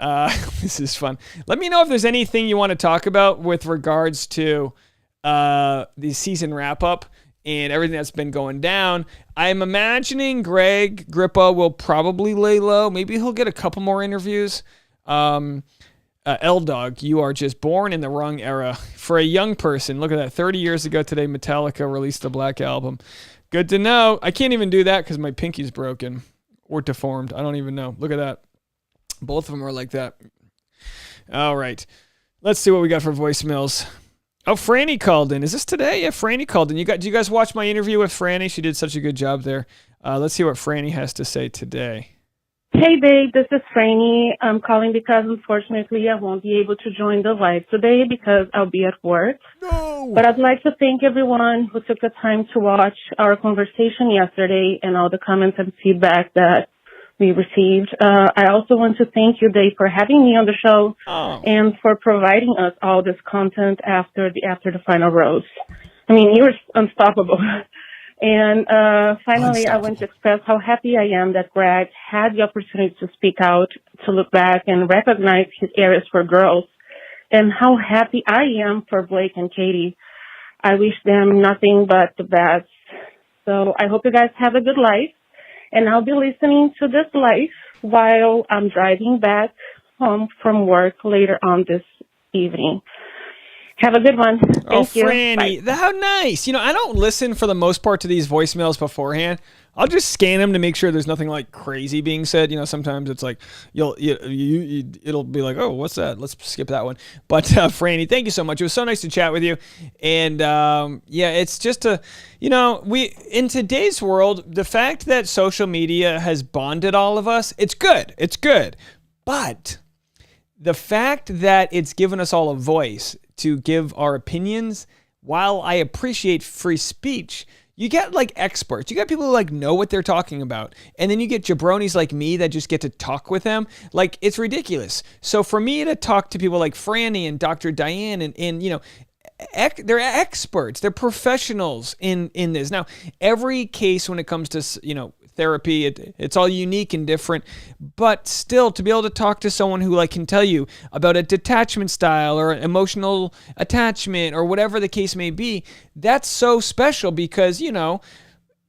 This is fun. Let me know if there's anything you want to talk about with regards to the season wrap-up and everything that's been going down. I'm imagining Greg Grippa will probably lay low. Maybe he'll get a couple more interviews. L-Dog, you are just born in the wrong era. For a young person, look at that. 30 years ago today, Metallica released the Black Album. Good to know. I can't even do that because my pinky's broken or deformed. I don't even know. Look at that. Both of them are like that. All right. Let's see what we got for voicemails. Oh, Franny called in. Is this today? Yeah, Franny called in. Do you guys watch my interview with Franny? She did such a good job there. Let's see what Franny has to say today. Hey, babe, this is Franny. I'm calling because, unfortunately, I won't be able to join the live today because I'll be at work. No! But I'd like to thank everyone who took the time to watch our conversation yesterday and all the comments and feedback that we received. I also want to thank you, Dave, for having me on the show and for providing us all this content after the final rose. I mean, you were unstoppable. And finally, I want to express how happy I am that Greg had the opportunity to speak out, to look back and recognize his areas for growth, and how happy I am for Blake and Katie. I wish them nothing but the best. So I hope you guys have a good life, and I'll be listening to this live while I'm driving back home from work later on this evening. Have a good one. Thank you. Franny, how nice. You know, I don't listen for the most part to these voicemails beforehand. I'll just scan them to make sure there's nothing like crazy being said. You know, sometimes it's like it'll be like, oh, what's that? Let's skip that one. But Franny, thank you so much. It was so nice to chat with you. And yeah, it's just in today's world, the fact that social media has bonded all of us, it's good. It's good. But the fact that it's given us all a voice to give our opinions, while I appreciate free speech, You get like experts. You got people who like know what they're talking about. And then you get jabronis like me that just get to talk with them. Like, it's ridiculous. So for me to talk to people like Franny and Dr. Diane and you know, they're experts. They're professionals in this. Now, every case when it comes to, you know, therapy, it's all unique and different, but still to be able to talk to someone who like can tell you about a detachment style or emotional attachment or whatever the case may be, that's so special because, you know,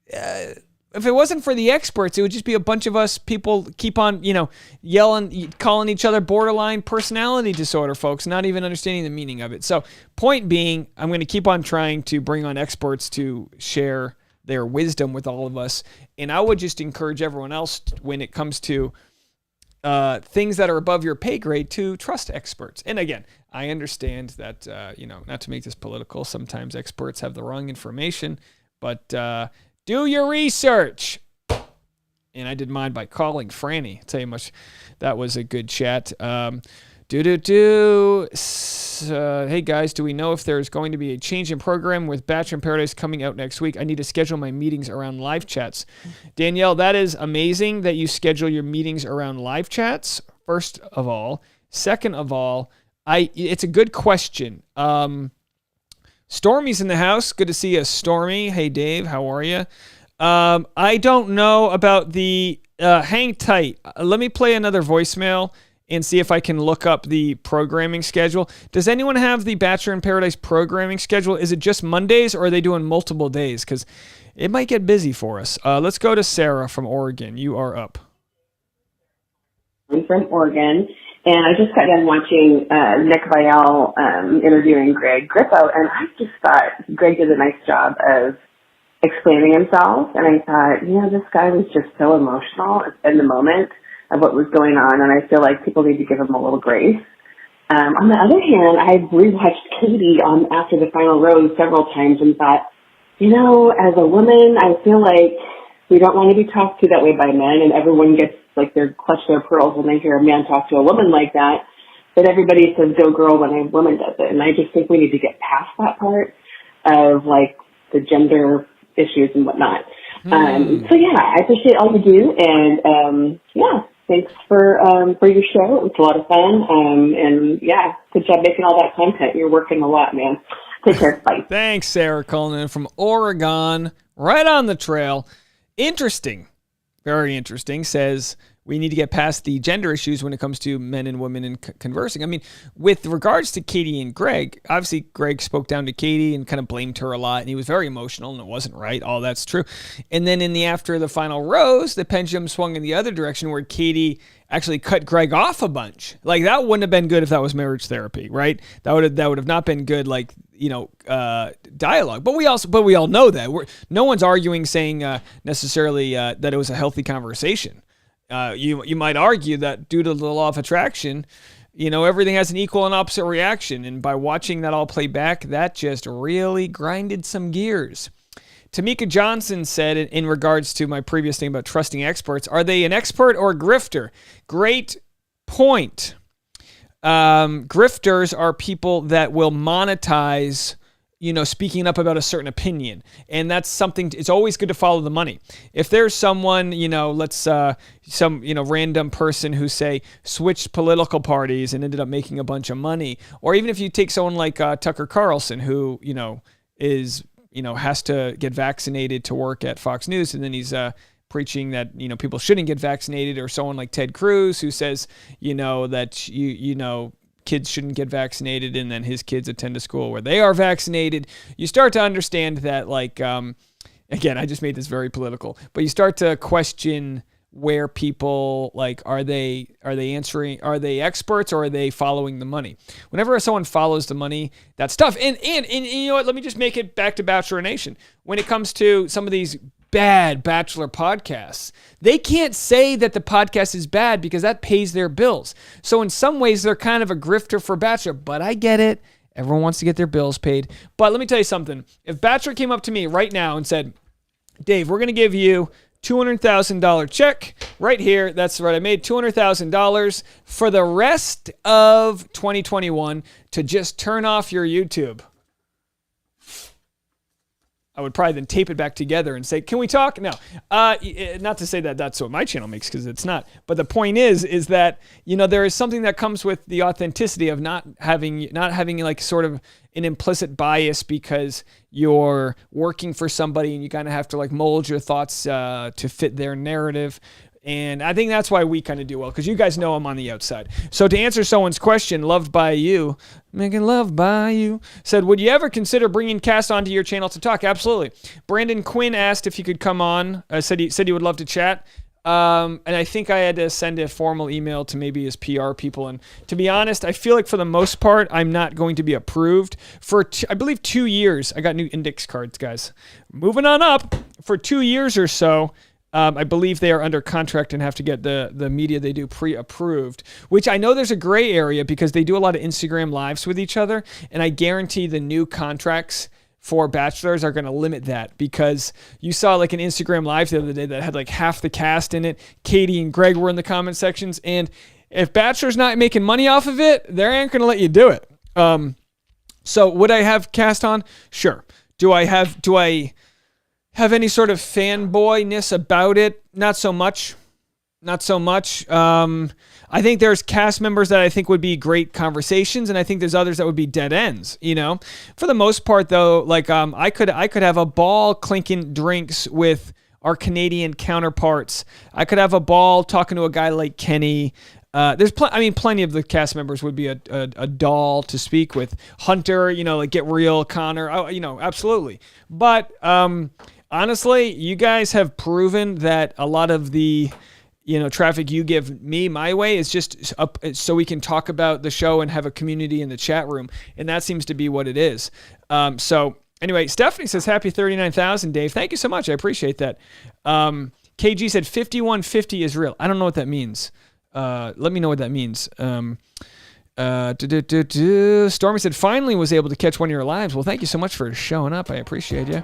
if it wasn't for the experts, it would just be a bunch of us people keep on, you know, yelling, calling each other borderline personality disorder folks, not even understanding the meaning of it. So point being, I'm going to keep on trying to bring on experts to share their wisdom with all of us. And I would just encourage everyone else when it comes to things that are above your pay grade to trust experts. And again, I understand that, you know, not to make this political, sometimes experts have the wrong information, but do your research. And I did mine by calling Franny. I'll tell you much, that was a good chat. Hey guys, do we know if there's going to be a change in program with Bachelor in Paradise coming out next week? I need to schedule my meetings around live chats. Danielle, that is amazing that you schedule your meetings around live chats, first of all. Second of all, it's a good question. Stormy's in the house. Good to see you, Stormy. Hey, Dave, how are you? I don't know about the hang tight. Let me play another voicemail and see if I can look up the programming schedule. Does anyone have the Bachelor in Paradise programming schedule? Is it just Mondays or are they doing multiple days? Because it might get busy for us. Let's go to Sarah from Oregon. You are up. I'm from Oregon, and I just got done watching Nick Viall interviewing Greg Grippo, and I just thought Greg did a nice job of explaining himself, and I thought, you know, this guy was just so emotional in the moment of what was going on, and I feel like people need to give him a little grace. On the other hand, I rewatched Katie on after the final rose several times and thought, you know, as a woman, I feel like we don't want to be talked to that way by men, and everyone gets like their clutch their pearls when they hear a man talk to a woman like that. But everybody says go girl when a woman does it, and I just think we need to get past that part of like the gender issues and whatnot. So yeah, I appreciate all you do, and yeah. Thanks for your show. It's a lot of fun. And yeah, good job making all that content. You're working a lot, man. Take care. Bye. Thanks, Sarah, calling in from Oregon, right on the trail. Interesting. Very interesting. Says we need to get past the gender issues when it comes to men and women and conversing. I mean, with regards to Katie and Greg, obviously Greg spoke down to Katie and kind of blamed her a lot, and he was very emotional, and it wasn't right. All that's true. And then after the final rose, the pendulum swung in the other direction where Katie actually cut Greg off a bunch. Like, that wouldn't have been good if that was marriage therapy, right? That would have not been good, like, you know, dialogue. But we all know that. No one's arguing saying necessarily that it was a healthy conversation. You might argue that due to the law of attraction, you know, everything has an equal and opposite reaction. And by watching that all play back, that just really grinded some gears. Tamika Johnson said in regards to my previous thing about trusting experts, are they an expert or a grifter? Great point. Grifters are people that will monetize, you know, speaking up about a certain opinion. And that's something, it's always good to follow the money. If there's someone, you know, some, you know, random person who say switched political parties and ended up making a bunch of money, or even if you take someone like Tucker Carlson, who, you know, is, you know, has to get vaccinated to work at Fox News, and then he's preaching that, you know, people shouldn't get vaccinated, or someone like Ted Cruz who says, you know, that you know, kids shouldn't get vaccinated, and then his kids attend a school where they are vaccinated. You start to understand that, like, again, I just made this very political, but you start to question where people, like, are they experts, or are they following the money? Whenever someone follows the money, that's tough. And you know what, let me just make it back to Bachelor Nation. When it comes to some of these bad Bachelor podcasts, they can't say that the podcast is bad because that pays their bills. So in some ways, they're kind of a grifter for Bachelor, but I get it. Everyone wants to get their bills paid. But let me tell you something. If Bachelor came up to me right now and said, Dave, we're going to give you $200,000 check right here. That's right. I made $200,000 for the rest of 2021 to just turn off your YouTube. I would probably then tape it back together and say, can we talk? No, not to say that that's what my channel makes, because it's not. But the point is that, you know, there is something that comes with the authenticity of not having like sort of an implicit bias because you're working for somebody and you kind of have to like mold your thoughts to fit their narrative. And I think that's why we kind of do well, because you guys know I'm on the outside. So to answer someone's question, Loved by You, making love by you, said, would you ever consider bringing Cass onto your channel to talk? Absolutely. Brandon Quinn asked if he could come on. Said he would love to chat. And I think I had to send a formal email to maybe his PR people. And to be honest, I feel like for the most part, I'm not going to be approved. For, I believe, 2 years, I got new index cards, guys. Moving on up, for 2 years or so, I believe they are under contract and have to get the media they do pre-approved, which I know there's a gray area because they do a lot of Instagram lives with each other, and I guarantee the new contracts for bachelors are going to limit that, because you saw like an Instagram live the other day that had like half the cast in it. Katie and Greg were in the comment sections, and if bachelor's not making money off of it, they aren't going to let you do it. So would I have cast on? Sure. Do I have any sort of fanboyness about it? Not so much. I think there's cast members that I think would be great conversations, and I think there's others that would be dead ends, you know? For the most part, though, like I could have a ball clinking drinks with our Canadian counterparts. I could have a ball talking to a guy like Kenny. There's plenty of the cast members would be a doll to speak with. Hunter, you know, like Get Real, Connor, you know, absolutely. But honestly, you guys have proven that a lot of the, you know, traffic you give me my way is just up so we can talk about the show and have a community in the chat room, and that seems to be what it is. So anyway, Stephanie says happy 39,000, Dave. Thank you so much. I appreciate that. KG said 5150 is real. I don't know what that means. Let me know what that means. Stormy said finally was able to catch one of your lives. Well, thank you so much for showing up. I appreciate you.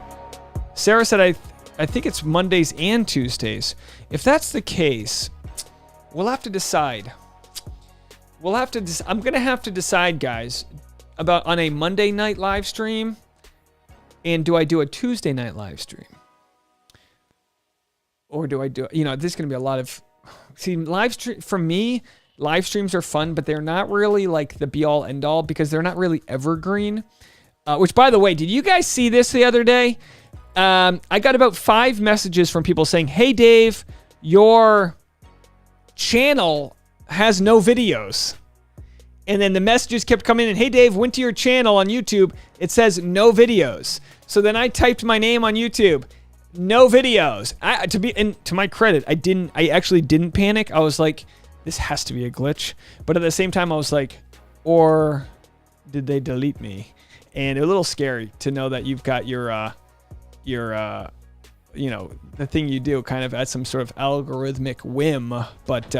Sarah said, I think it's Mondays and Tuesdays. If that's the case, we'll have to decide. I'm going to have to decide, guys, about on a Monday night live stream, and do I do a Tuesday night live stream? Or do I do, you know, there's going to be a lot of, for me, live streams are fun, but they're not really like the be all end all because they're not really evergreen. Which, by the way, did you guys see this the other day? I got about 5 messages from people saying, hey, Dave, your channel has no videos. And then the messages kept coming in. Hey, Dave, went to your channel on YouTube. It says no videos. So then I typed my name on YouTube. No videos. To my credit, I actually didn't panic. I was like, this has to be a glitch. But at the same time, I was like, or did they delete me? And it was a little scary to know that you've got your you know, the thing you do kind of at some sort of algorithmic whim. But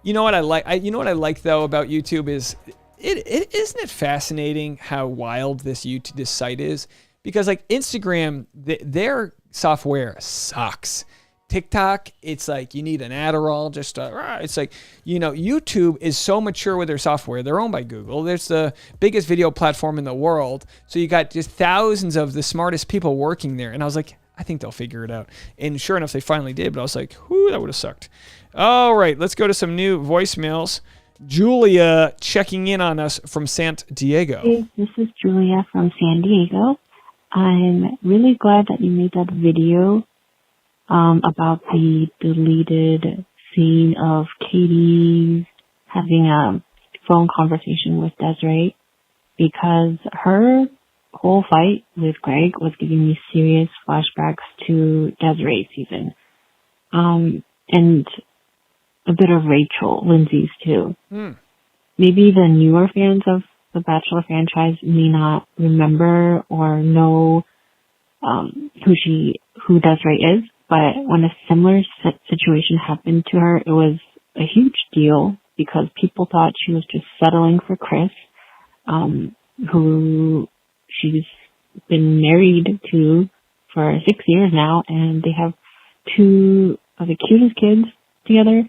you know what I like? You know what I like though about YouTube is isn't it fascinating how wild this site is? Because like Instagram, their software sucks. TikTok, it's like you need an Adderall just it's like, you know, YouTube is so mature with their software. They're owned by Google. There's the biggest video platform in the world. So you got just thousands of the smartest people working there. And I was like, I think they'll figure it out. And sure enough, they finally did. But I was like, whoo, that would have sucked. All right, let's go to some new voicemails. Julia checking in on us from San Diego. Hey, this is Julia from San Diego. I'm really glad that you made that video about the deleted scene of Katie having a phone conversation with Desiree, because her whole fight with Greg was giving me serious flashbacks to Desiree's season. And a bit of Rachel, Lindsay's too. Maybe the newer fans of the Bachelor franchise may not remember or know who Desiree is, but when a similar situation happened to her, it was a huge deal because people thought she was just settling for Chris, who she's been married to for 6 years now, and they have 2 of the cutest kids together.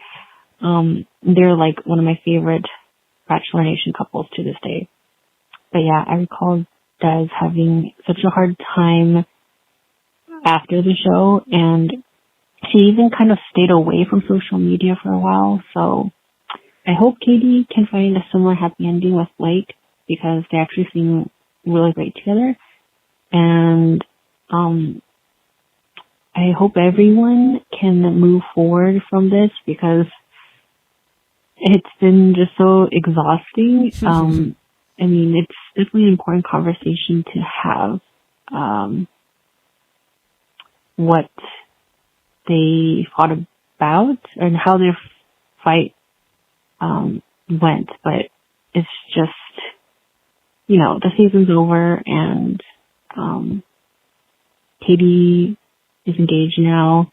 They're like one of my favorite Bachelor Nation couples to this day. But yeah, I recall Des having such a hard time after the show, and she even kind of stayed away from social media for a while. So I hope Katie can find a similar happy ending with Blake, because they actually seem really great together. And I hope everyone can move forward from this, because it's been just so exhausting. I mean, it's definitely an important conversation to have. What they fought about and how their fight went, but it's just, you know, the season's over, and Katie is engaged now,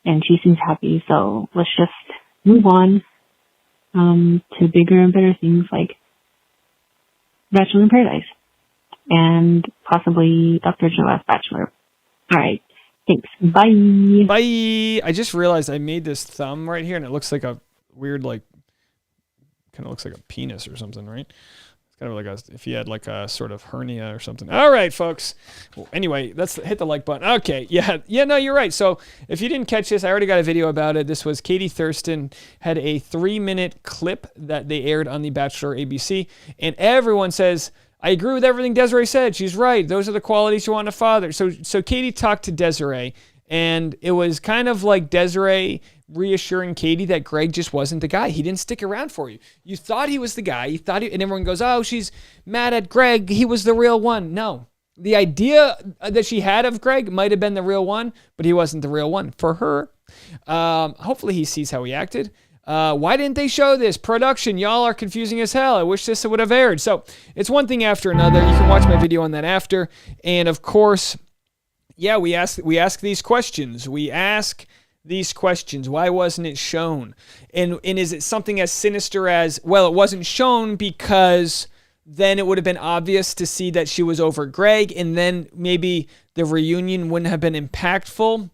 and she seems happy, so let's just move on to bigger and better things like Bachelor in Paradise and possibly Dr. Joe's Bachelor. All right. Thanks. Bye. Bye. I just realized I made this thumb right here, and it looks like a weird, like, kind of looks like a penis or something, right? It's kind of like if you had like a sort of hernia or something. All right, folks. Well, anyway, let's hit the like button. Okay. Yeah, no, you're right. So if you didn't catch this, I already got a video about it. This was Katie Thurston had a 3-minute clip that they aired on the Bachelor ABC, and everyone says, I agree with everything Desiree said. She's right. Those are the qualities you want in a father. So Katie talked to Desiree, and it was kind of like Desiree reassuring Katie that Greg just wasn't the guy. He didn't stick around for you. You thought he was the guy. You thought and everyone goes, oh, she's mad at Greg. He was the real one. No. The idea that she had of Greg might have been the real one, but he wasn't the real one for her. Hopefully he sees how he acted. Why didn't they show this? Production, y'all are confusing as hell. I wish this would have aired. So it's one thing after another. You can watch my video on that after. And of course, yeah, we ask these questions. We ask these questions. Why wasn't it shown? And is it something as sinister as, well, it wasn't shown because then it would have been obvious to see that she was over Greg, and then maybe the reunion wouldn't have been impactful?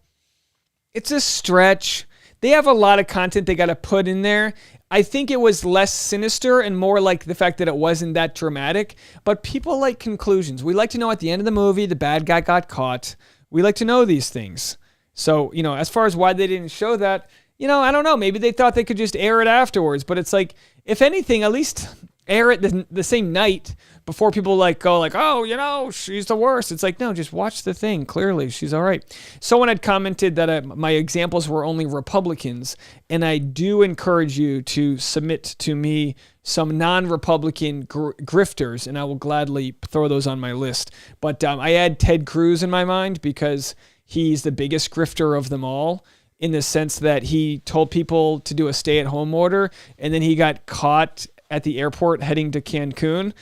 It's a stretch. They have a lot of content they got to put in there. I think it was less sinister and more like the fact that it wasn't that dramatic. But people like conclusions. We like to know at the end of the movie the bad guy got caught. We like to know these things. So, you know, as far as why they didn't show that, you know, I don't know. Maybe they thought they could just air it afterwards. But it's like, if anything, at least air it the same night before people like go like, oh, you know, she's the worst. It's like, no, just watch the thing. Clearly, she's all right. Someone had commented that my examples were only Republicans, and I do encourage you to submit to me some non-Republican grifters, and I will gladly throw those on my list. But I add Ted Cruz in my mind because he's the biggest grifter of them all, in the sense that he told people to do a stay-at-home order, and then he got caught at the airport heading to Cancun.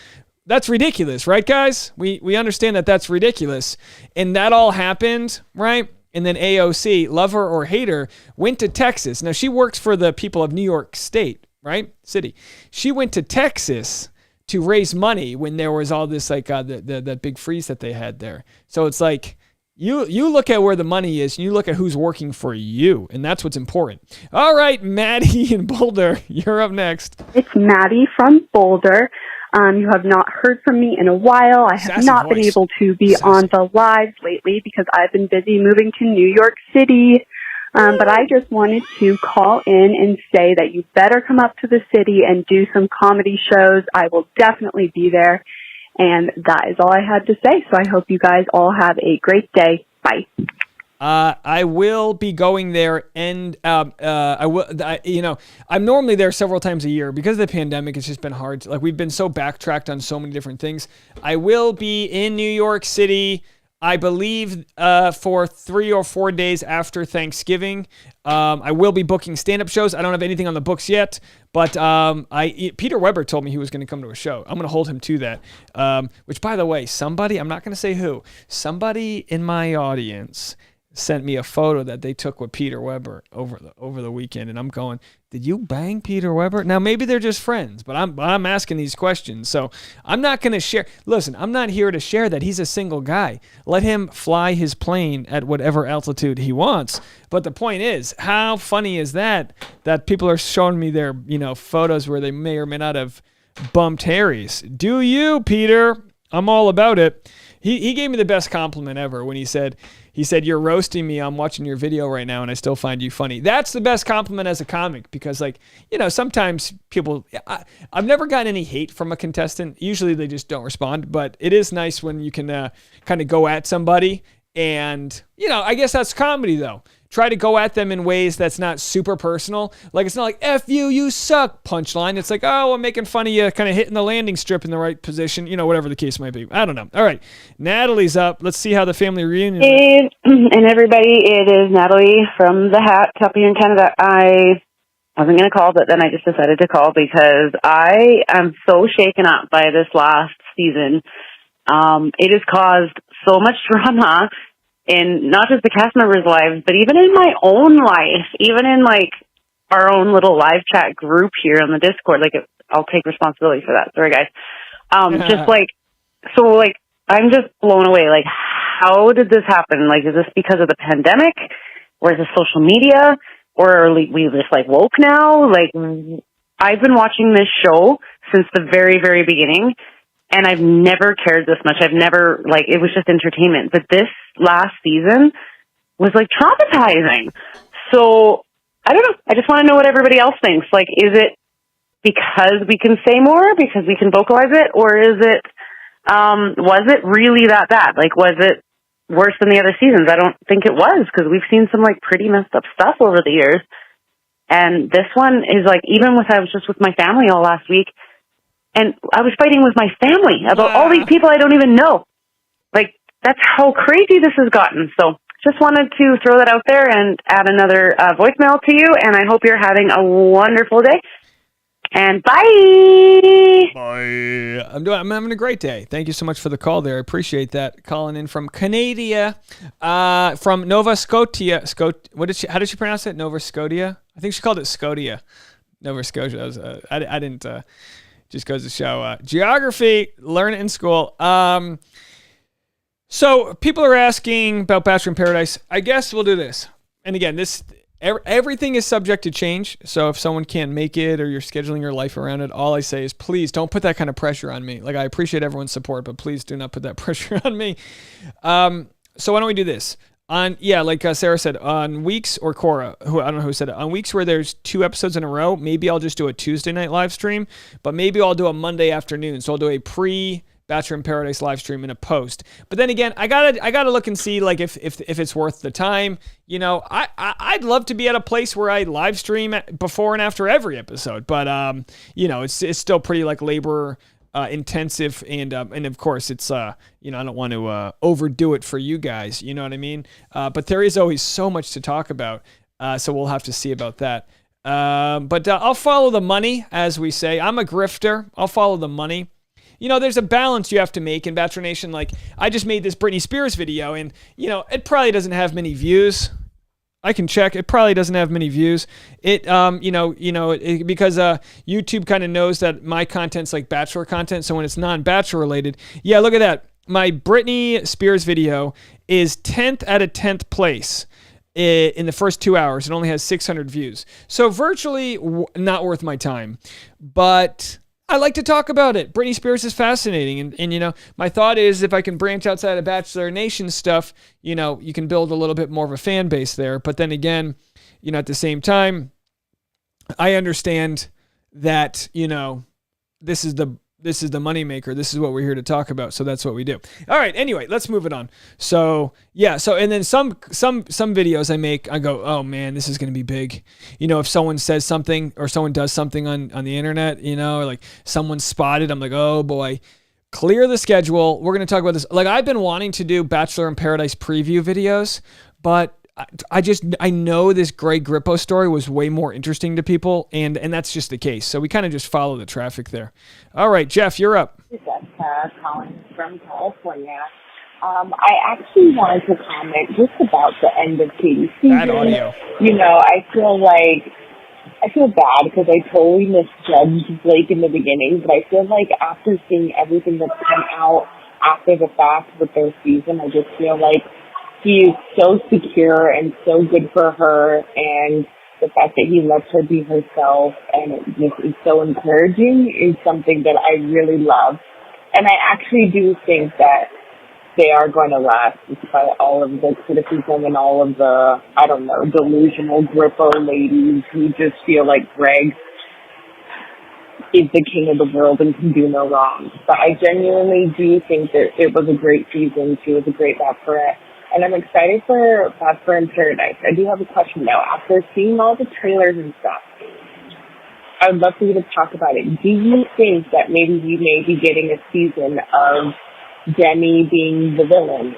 That's ridiculous, right, guys? We understand that that's ridiculous. And that all happened, right? And then AOC, love her or hate her, went to Texas. Now, she works for the people of New York State, right? City. She went to Texas to raise money when there was all this, like, that big freeze that they had there. So it's like, you look at where the money is, and you look at who's working for you, and that's what's important. All right, Maddie in Boulder, you're up next. It's Maddie from Boulder. You have not heard from me in a while. I have not been able to be on the lives lately because I've been busy moving to New York City. But I just wanted to call in and say that you better come up to the city and do some comedy shows. I will definitely be there. And that is all I had to say. So I hope you guys all have a great day. Bye. I will be going there, and I'm normally there several times a year. Because of the pandemic, it's just been hard. Like, we've been so backtracked on so many different things. I will be in New York City, I believe, for 3 or 4 days after Thanksgiving. I will be booking stand-up shows. I don't have anything on the books yet, but Peter Weber told me he was going to come to a show. I'm going to hold him to that. Which, by the way, somebody, I'm not going to say who, somebody in my audience sent me a photo that they took with Peter Weber over the weekend, and I'm going, did you bang Peter Weber? Now, maybe they're just friends, but I'm asking these questions, so I'm not going to share. Listen, I'm not here to share that he's a single guy. Let him fly his plane at whatever altitude he wants. But the point is, how funny is that people are showing me their, photos where they may or may not have bumped Harry's? Do you, Peter? I'm all about it. He gave me the best compliment ever when he said, "You're roasting me. I'm watching your video right now, and I still find you funny." That's the best compliment as a comic, because, like, you know, sometimes people, I've never gotten any hate from a contestant. Usually they just don't respond, but it is nice when you can kind of go at somebody, and, you know, I guess that's comedy though. Try to go at them in ways that's not super personal. Like, it's not like, F you, you suck, punchline. It's like, oh, I'm making fun of you, kind of hitting the landing strip in the right position, you know, whatever the case might be. I don't know. All right. Natalie's up. Let's see how the family reunion Hey, and everybody, it is Natalie from The Hat, up here in Canada. I wasn't going to call, but then I just decided to call because I am so shaken up by this last season. It has caused so much drama in not just the cast members' lives, but even in my own life, even in, like, our own little live chat group here on the Discord. Like, I'll take responsibility for that. Sorry, guys. Just, like, so, like, I'm just blown away. Like, how did this happen? Like, is this because of the pandemic? Or is this social media? Or are we just, like, woke now? Like, I've been watching this show since the very, very beginning, and I've never cared this much. I've never, like, it was just entertainment. But this last season was, like, traumatizing. So, I don't know. I just want to know what everybody else thinks. Like, is it because we can say more, because we can vocalize it, or is it, was it really that bad? Like, was it worse than the other seasons? I don't think it was, because we've seen some, like, pretty messed up stuff over the years. And this one is, like, even I was just with my family all last week, and I was fighting with my family about all these people I don't even know. Like, that's how crazy this has gotten. So just wanted to throw that out there and add another voicemail to you, and I hope you're having a wonderful day. And bye! Bye. I'm having a great day. Thank you so much for the call there. I appreciate that. Calling in from Canada, from Nova Scotia. How did she pronounce it? Nova Scotia? I think she called it Scotia. Nova Scotia. I didn't... just goes to show geography, learn it in school. So people are asking about Bachelor in Paradise. I guess we'll do this. And again, everything is subject to change. So if someone can't make it or you're scheduling your life around it, all I say is please don't put that kind of pressure on me. Like, I appreciate everyone's support, but please do not put that pressure on me. So why don't we do this? Like Sarah said, on weeks, or Cora, who I don't know who said it, on weeks where there's 2 episodes in a row, maybe I'll just do a Tuesday night live stream, but maybe I'll do a Monday afternoon. So I'll do a pre-Bachelor in Paradise live stream and a post. But then again, I gotta look and see, like, if it's worth the time. You know, I'd love to be at a place where I live stream before and after every episode, but you know, it's still pretty, like, labor intensive, and of course it's I don't want to overdo it for you guys, you know what I mean, but there is always so much to talk about, so we'll have to see about that, but I'll follow the money, as we say. I'm a grifter. I'll follow the money. You know, there's a balance you have to make in Bachelor Nation. Like, I just made this Britney Spears video, and, you know, it probably doesn't have many views. I can check. It probably doesn't have many views. It, because YouTube kind of knows that my content's like Bachelor content. So when it's non-Bachelor related, yeah, look at that. My Britney Spears video is 10th out of 10th place in the first 2 hours. It only has 600 views. So virtually not worth my time. But I like to talk about it. Britney Spears is fascinating. And you know, my thought is, if I can branch outside of Bachelor Nation stuff, you know, you can build a little bit more of a fan base there. But then again, you know, at the same time, I understand that, you know, this is the moneymaker. This is what we're here to talk about. So that's what we do. All right. Anyway, let's move it on. So yeah. So, and then some videos I make, I go, oh man, this is going to be big. You know, if someone says something or someone does something on the internet, you know, or like someone spotted, I'm like, oh boy, clear the schedule. We're going to talk about this. Like, I've been wanting to do Bachelor in Paradise preview videos, but I know this Greg Grippo story was way more interesting to people, and that's just the case. So we kind of just follow the traffic there. All right, Jeff, you're up. Jessica calling from California. I actually wanted to comment just about the end of Katie's season. Bad audio. You know, I feel bad because I totally misjudged Blake in the beginning, but I feel like after seeing everything that's come out after the fact with their season, I just feel like he is so secure and so good for her, and the fact that he lets her be herself and it just is so encouraging is something that I really love. And I actually do think that they are going to last despite all of the criticism and all of the, I don't know, delusional Grippo ladies who just feel like Greg is the king of the world and can do no wrong. But I genuinely do think that it was a great season. She was a great Bachelorette. And I'm excited for Bachelor in Paradise. I do have a question though. After seeing all the trailers and stuff, I would love for you to talk about it. Do you think that maybe we may be getting a season of Demi being the villain?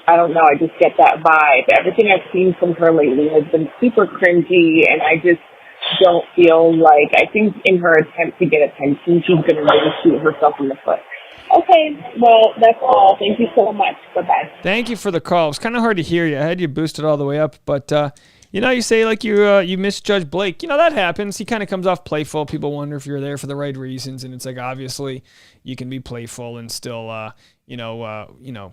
I don't know. I just get that vibe. Everything I've seen from her lately has been super cringy, and I just don't feel like, I think in her attempt to get attention, she's going to really shoot herself in the foot. Okay, well, that's all. Thank you so much. Bye-bye. Thank you for the call. It was kind of hard to hear you. I had you boosted all the way up, but you know, you say like you misjudge Blake. You know, that happens. He kind of comes off playful. People wonder if you're there for the right reasons, and it's like, obviously you can be playful and still want to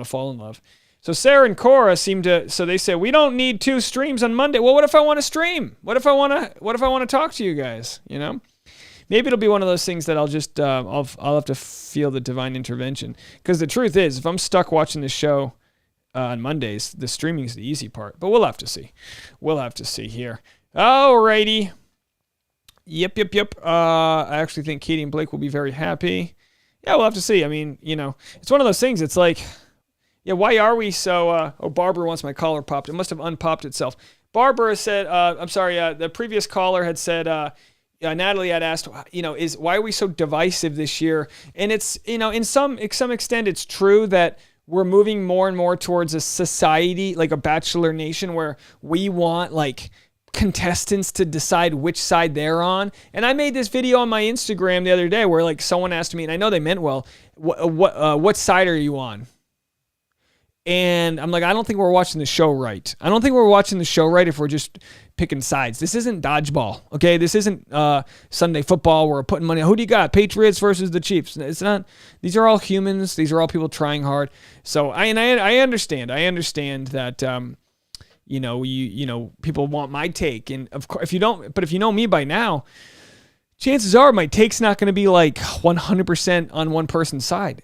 fall in love. So Sarah and Cora so they say, we don't need 2 streams on Monday. Well, what if I want to stream? What if I want to talk to you guys? You know, maybe it'll be one of those things that I'll just, I'll have to feel the divine intervention. Because the truth is, if I'm stuck watching this show on Mondays, the streaming is the easy part. But we'll have to see. We'll have to see here. Alrighty. Yep. I actually think Katie and Blake will be very happy. Yeah, we'll have to see. I mean, you know, it's one of those things. It's like, yeah, why are we so... Barbara wants my collar popped. It must have unpopped itself. Barbara said... I'm sorry, the previous caller had said... Natalie had asked, you know, why are we so divisive this year? And it's, you know, in some extent, it's true that we're moving more and more towards a society, like a Bachelor Nation, where we want, like, contestants to decide which side they're on. And I made this video on my Instagram the other day where, like, someone asked me, and I know they meant well, what side are you on? And I'm like, I don't think we're watching the show right. I don't think we're watching the show right if we're just picking sides. This isn't dodgeball, okay? This isn't Sunday football where we're putting money. Who do you got? Patriots versus the Chiefs. It's not. These are all humans. These are all people trying hard. So I understand. I understand that you know people want my take, and of course if you know me by now, chances are my take's not going to be like 100% on one person's side.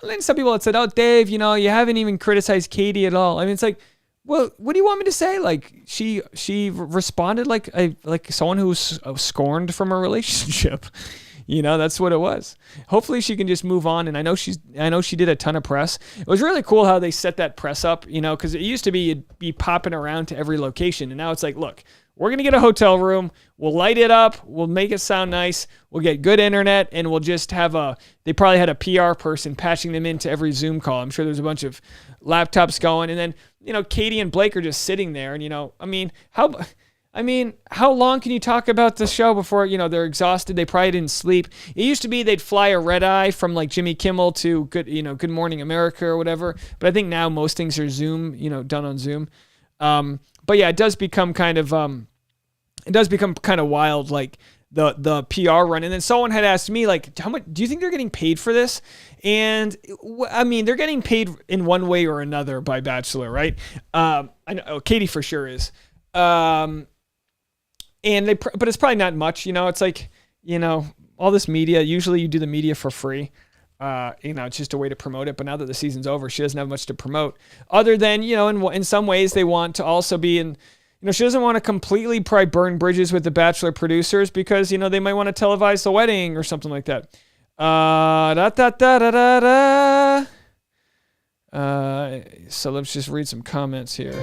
And then some people had said, oh, Dave, you know, you haven't even criticized Katie at all. I mean, it's like, well, what do you want me to say? Like, she responded like someone who was scorned from a relationship. You know, that's what it was. Hopefully she can just move on. And I know she did a ton of press. It was really cool how they set that press up, you know, because it used to be you'd be popping around to every location. And now it's like, look, we're going to get a hotel room. We'll light it up. We'll make it sound nice. We'll get good internet. And we'll just have they probably had a PR person patching them into every Zoom call. I'm sure there's a bunch of laptops going. And then, you know, Katie and Blake are just sitting there. And, you know, how long can you talk about the show before, you know, they're exhausted? They probably didn't sleep. It used to be they'd fly a red eye from like Jimmy Kimmel to Good Morning America or whatever. But I think now most things are Zoom, you know, done on Zoom. But yeah, it does become kind of wild, like the PR run. And then someone had asked me, like, how much do you think they're getting paid for this? And I mean, they're getting paid in one way or another by Bachelor, right? I know Katie for sure is. But it's probably not much, you know. It's like, you know, all this media. Usually, you do the media for free. You know, it's just a way to promote it. But now that the season's over, she doesn't have much to promote, other than, you know, in some ways they want to also be in. You know, she doesn't want to completely probably burn bridges with the Bachelor producers because, you know, they might want to televise the wedding or something like that. So let's just read some comments here.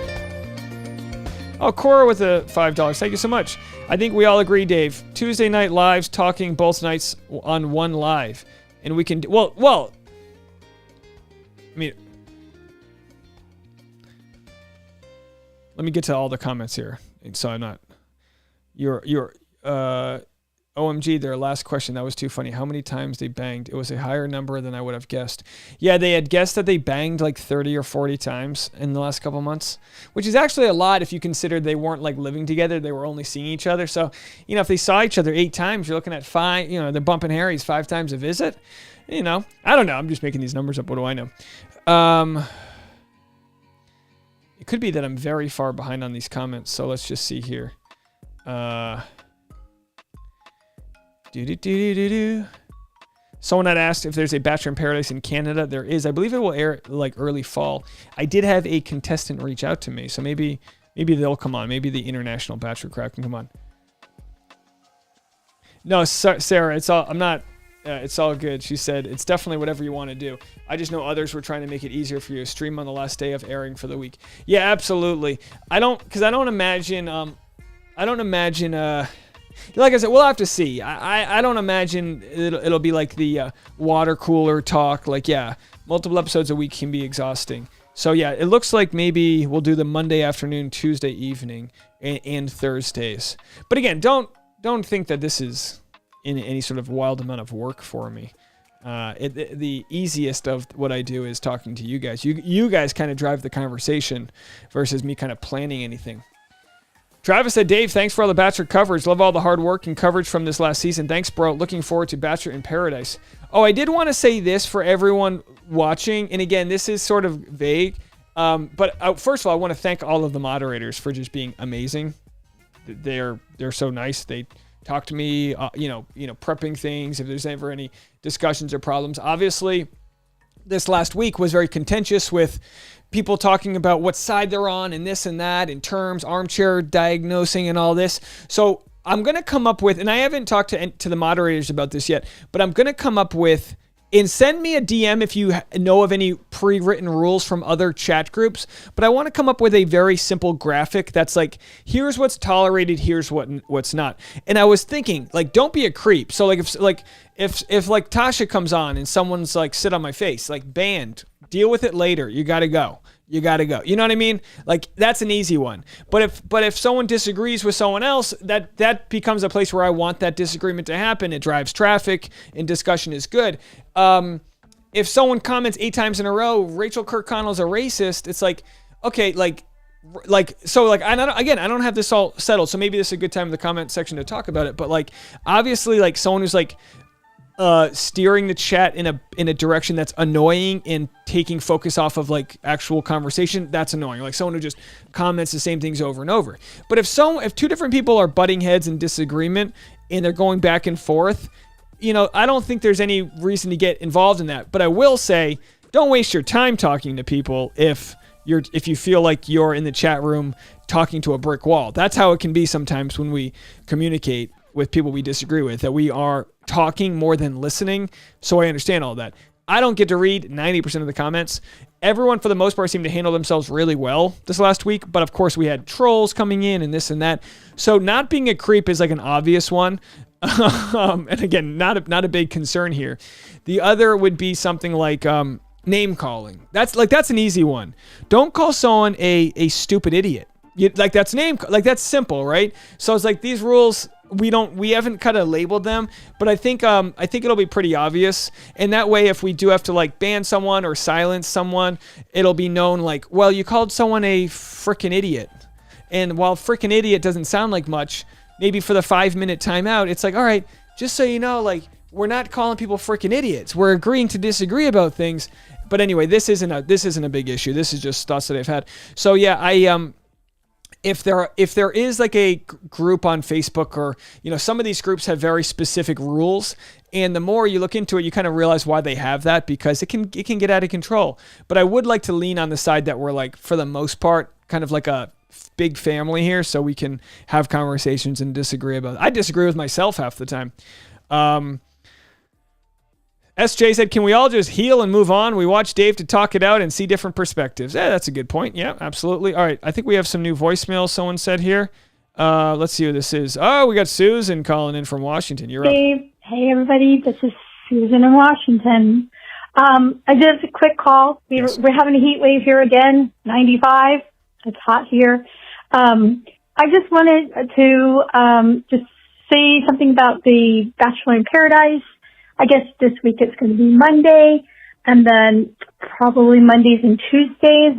Oh, Cora with the $5. Thank you so much. I think we all agree, Dave. Tuesday night lives, talking both nights on one live. And we can do... Well... I mean... Let me get to all the comments here. So I'm not... OMG, their last question, that was too funny. How many times they banged? It was a higher number than I would have guessed. Yeah, they had guessed that they banged like 30 or 40 times in the last couple months, which is actually a lot if you consider they weren't like living together. They were only seeing each other. So, you know, if they saw each other 8 times, you're looking at 5, you know, they're bumping Harry's 5 times a visit. You know, I don't know. I'm just making these numbers up. What do I know? It could be that I'm very far behind on these comments. So let's just see here. Someone had asked if there's a Bachelor in Paradise in Canada. There is. I believe it will air like early fall. I did have a contestant reach out to me, so maybe they'll come on. Maybe the international Bachelor crowd can come on. No, Sarah, it's all. I'm not. It's all good. She said it's definitely whatever you want to do. I just know others were trying to make it easier for you to stream on the last day of airing for the week. Yeah, absolutely. I don't imagine. Like I said, we'll have to see. I don't imagine it'll be like the water cooler talk. Like, yeah, multiple episodes a week can be exhausting. So yeah, it looks like maybe we'll do the Monday afternoon, Tuesday evening, and Thursdays. But again, don't think that this is in any sort of wild amount of work for me. The easiest of what I do is talking to you guys. You guys kind of drive the conversation versus me kind of planning anything. Travis said, Dave, thanks for all the Bachelor coverage. Love all the hard work and coverage from this last season. Thanks, bro. Looking forward to Bachelor in Paradise. Oh, I did want to say this for everyone watching. And again, this is sort of vague. But first of all, I want to thank all of the moderators for just being amazing. They're so nice. They talk to me, prepping things if there's ever any discussions or problems. Obviously, this last week was very contentious with people talking about what side they're on and this and that in terms, armchair diagnosing and all this. So I'm going to come up with, and I haven't talked to the moderators about this yet, but I'm going to come up with, and send me a DM if you know of any pre-written rules from other chat groups. But I want to come up with a very simple graphic that's like, here's what's tolerated, here's what's not. And I was thinking, like, don't be a creep. So like if Tasha comes on and someone's like, sit on my face, like, banned, deal with it later. You got to go. You got to go. You know what I mean? Like, that's an easy one. But if someone disagrees with someone else, that becomes a place where I want that disagreement to happen. It drives traffic and discussion is good. If someone comments 8 times in a row, Rachel Kirkconnell's a racist, it's like, okay, I don't have this all settled. So maybe this is a good time in the comment section to talk about it. But like, obviously, like someone who's like, steering the chat in a direction that's annoying and taking focus off of like actual conversation, that's annoying. Like someone who just comments the same things over and over. But if 2 different people are butting heads in disagreement and they're going back and forth, I don't think there's any reason to get involved in that. But I will say, don't waste your time talking to people if you feel like you're in the chat room talking to a brick wall. That's how it can be sometimes when we communicate with people we disagree with, that we are talking more than listening. So I understand all that. I don't get to read 90% of the comments. Everyone, for the most part, seemed to handle themselves really well this last week. But of course, we had trolls coming in and this and that. So not being a creep is like an obvious one. And again, not a big concern here. The other would be something like name calling. That's an easy one. Don't call someone a stupid idiot. That's simple, right? So it's like these rules, we haven't kind of labeled them, but I think it'll be pretty obvious. And that way, if we do have to like ban someone or silence someone, it'll be known like, well, you called someone a freaking idiot. And while freaking idiot doesn't sound like much, maybe for the 5-minute timeout, it's like, all right, just so you know, like, we're not calling people freaking idiots. We're agreeing to disagree about things. But anyway, this isn't a big issue. This is just thoughts that I've had. So yeah, if there is like a group on Facebook or, some of these groups have very specific rules, and the more you look into it, you kind of realize why they have that, because it can get out of control. But I would like to lean on the side that we're like, for the most part, kind of like a big family here, so we can have conversations and disagree about it. I disagree with myself half the time. SJ said, can we all just heal and move on? We watch Dave to talk it out and see different perspectives. Yeah, that's a good point. Yeah, absolutely. All right, I think we have some new voicemails someone said here. Let's see who this is. Oh, we got Susan calling in from Washington. You're Dave. up. Hey, everybody. This is Susan in Washington. I did a quick call. We're having a heat wave here again, 95. It's hot here. I just wanted to just say something about the Bachelor in Paradise. I guess this week it's going to be Monday, and then probably Mondays and Tuesdays.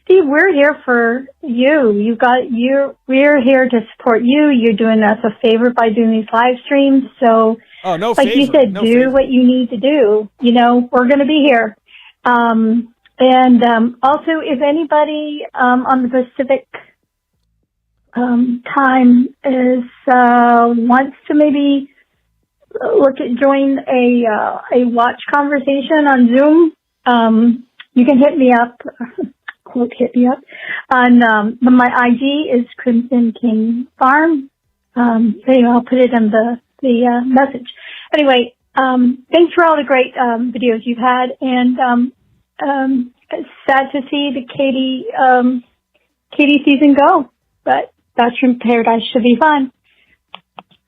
Steve, we're here for you. We're here to support you. You're doing us a favor by doing these live streams. So, like you said, do what you need to do. We're going to be here. And also, if anybody on the Pacific time wants to maybe join a watch conversation on Zoom, you can hit me up. Quote, hit me up on my IG is Crimson King Farm. I'll put it in the message. Anyway, thanks for all the great videos you've had, and it's sad to see the Katie season go, but Bachelor in Paradise should be fun.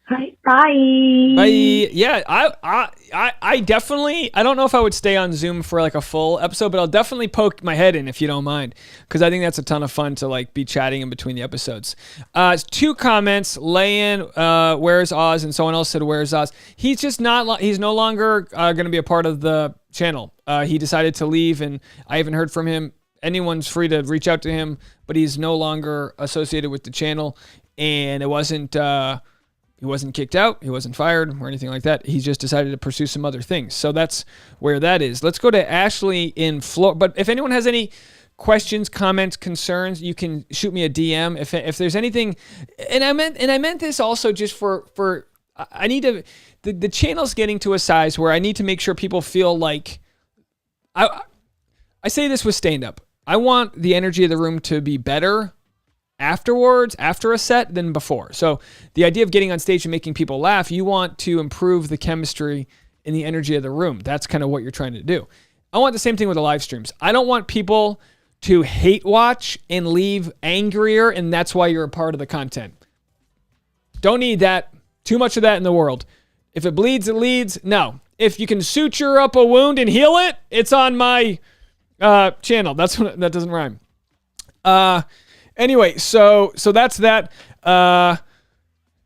All right, bye. Bye. Yeah, I definitely, I don't know if I would stay on Zoom for like a full episode, but I'll definitely poke my head in if you don't mind, because I think that's a ton of fun to like be chatting in between the episodes. 2 comments, Layan, where's Oz, and someone else said, where's Oz? He's just not, he's no longer going to be a part of the channel. He decided to leave, and I haven't heard from him. Anyone's free to reach out to him, but he's no longer associated with the channel, and it wasn't... he wasn't kicked out, he wasn't fired or anything like that. He just decided to pursue some other things. So that's where that is. Let's go to Ashley in Florida. But if anyone has any questions, comments, concerns, you can shoot me a DM. If there's anything, and I meant this also just for I need to, the channel's getting to a size where I need to make sure people feel like, I say this with stand-up. I want the energy of the room to be better afterwards, after a set, than before. So the idea of getting on stage and making people laugh, you want to improve the chemistry and the energy of the room. That's kind of what you're trying to do. I want the same thing with the live streams. I don't want people to hate watch and leave angrier, and that's why you're a part of the content. Don't need that. Too much of that in the world. If it bleeds, it leads. No. If you can suture up a wound and heal it, it's on my channel. That doesn't rhyme. Anyway, so that's that.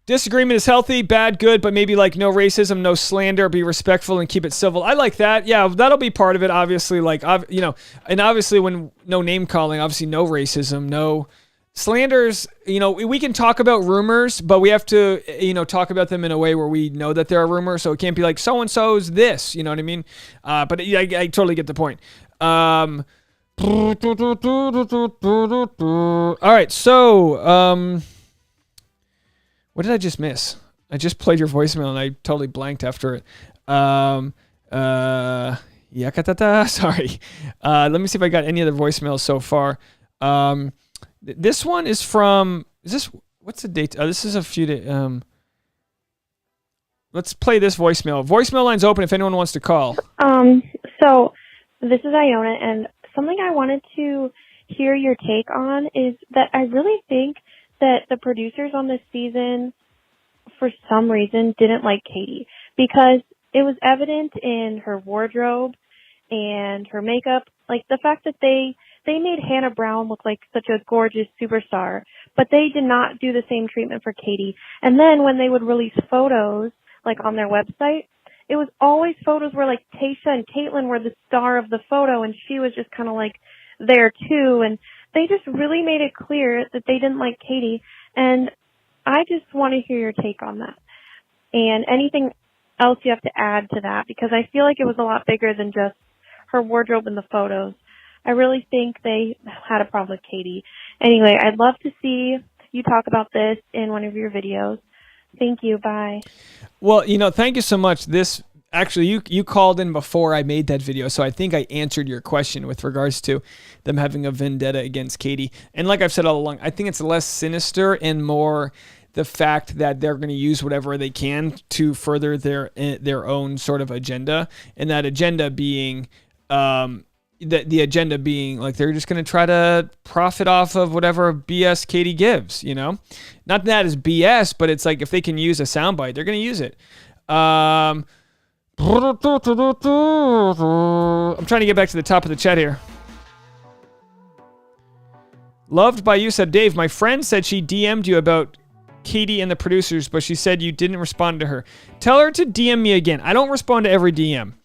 Disagreement is healthy, bad, good, but maybe like no racism, no slander, be respectful and keep it civil. I like that. Yeah, that'll be part of it, obviously. Like, and obviously when no name calling, obviously no racism, no slanders. We can talk about rumors, but we have to, talk about them in a way where we know that there are rumors. So it can't be like so-and-so's this, you know what I mean? But I totally get the point. All right, so what did I just miss? I just played your voicemail and I totally blanked after it. Yakatata, sorry. Let me see if I got any other voicemails so far. This one is from, what's the date? This is a few days. Let's play this voicemail. Voicemail line's open if anyone wants to call. So this is Iona, and something I wanted to hear your take on is that I really think that the producers on this season, for some reason, didn't like Katie, because it was evident in her wardrobe and her makeup, like the fact that they made Hannah Brown look like such a gorgeous superstar, but they did not do the same treatment for Katie. And then when they would release photos, like on their website, it was always photos where like Tayshia and Caitlyn were the star of the photo and she was just kind of like there too. And they just really made it clear that they didn't like Katie. And I just want to hear your take on that. And anything else you have to add to that, because I feel like it was a lot bigger than just her wardrobe and the photos. I really think they had a problem with Katie. Anyway, I'd love to see you talk about this in one of your videos. Thank you. Bye. Well, thank you so much. This actually, you called in before I made that video, so I think I answered your question with regards to them having a vendetta against Katie. And like I've said all along, I think it's less sinister and more the fact that they're going to use whatever they can to further their own sort of agenda, and that agenda being the agenda being like they're just going to try to profit off of whatever BS Katie gives, Not that is BS, but it's like if they can use a soundbite, they're going to use it. I'm trying to get back to the top of the chat here. Loved by you said, Dave, my friend said she DM'd you about Katie and the producers, but she said you didn't respond to her. Tell her to DM me again. I don't respond to every DM.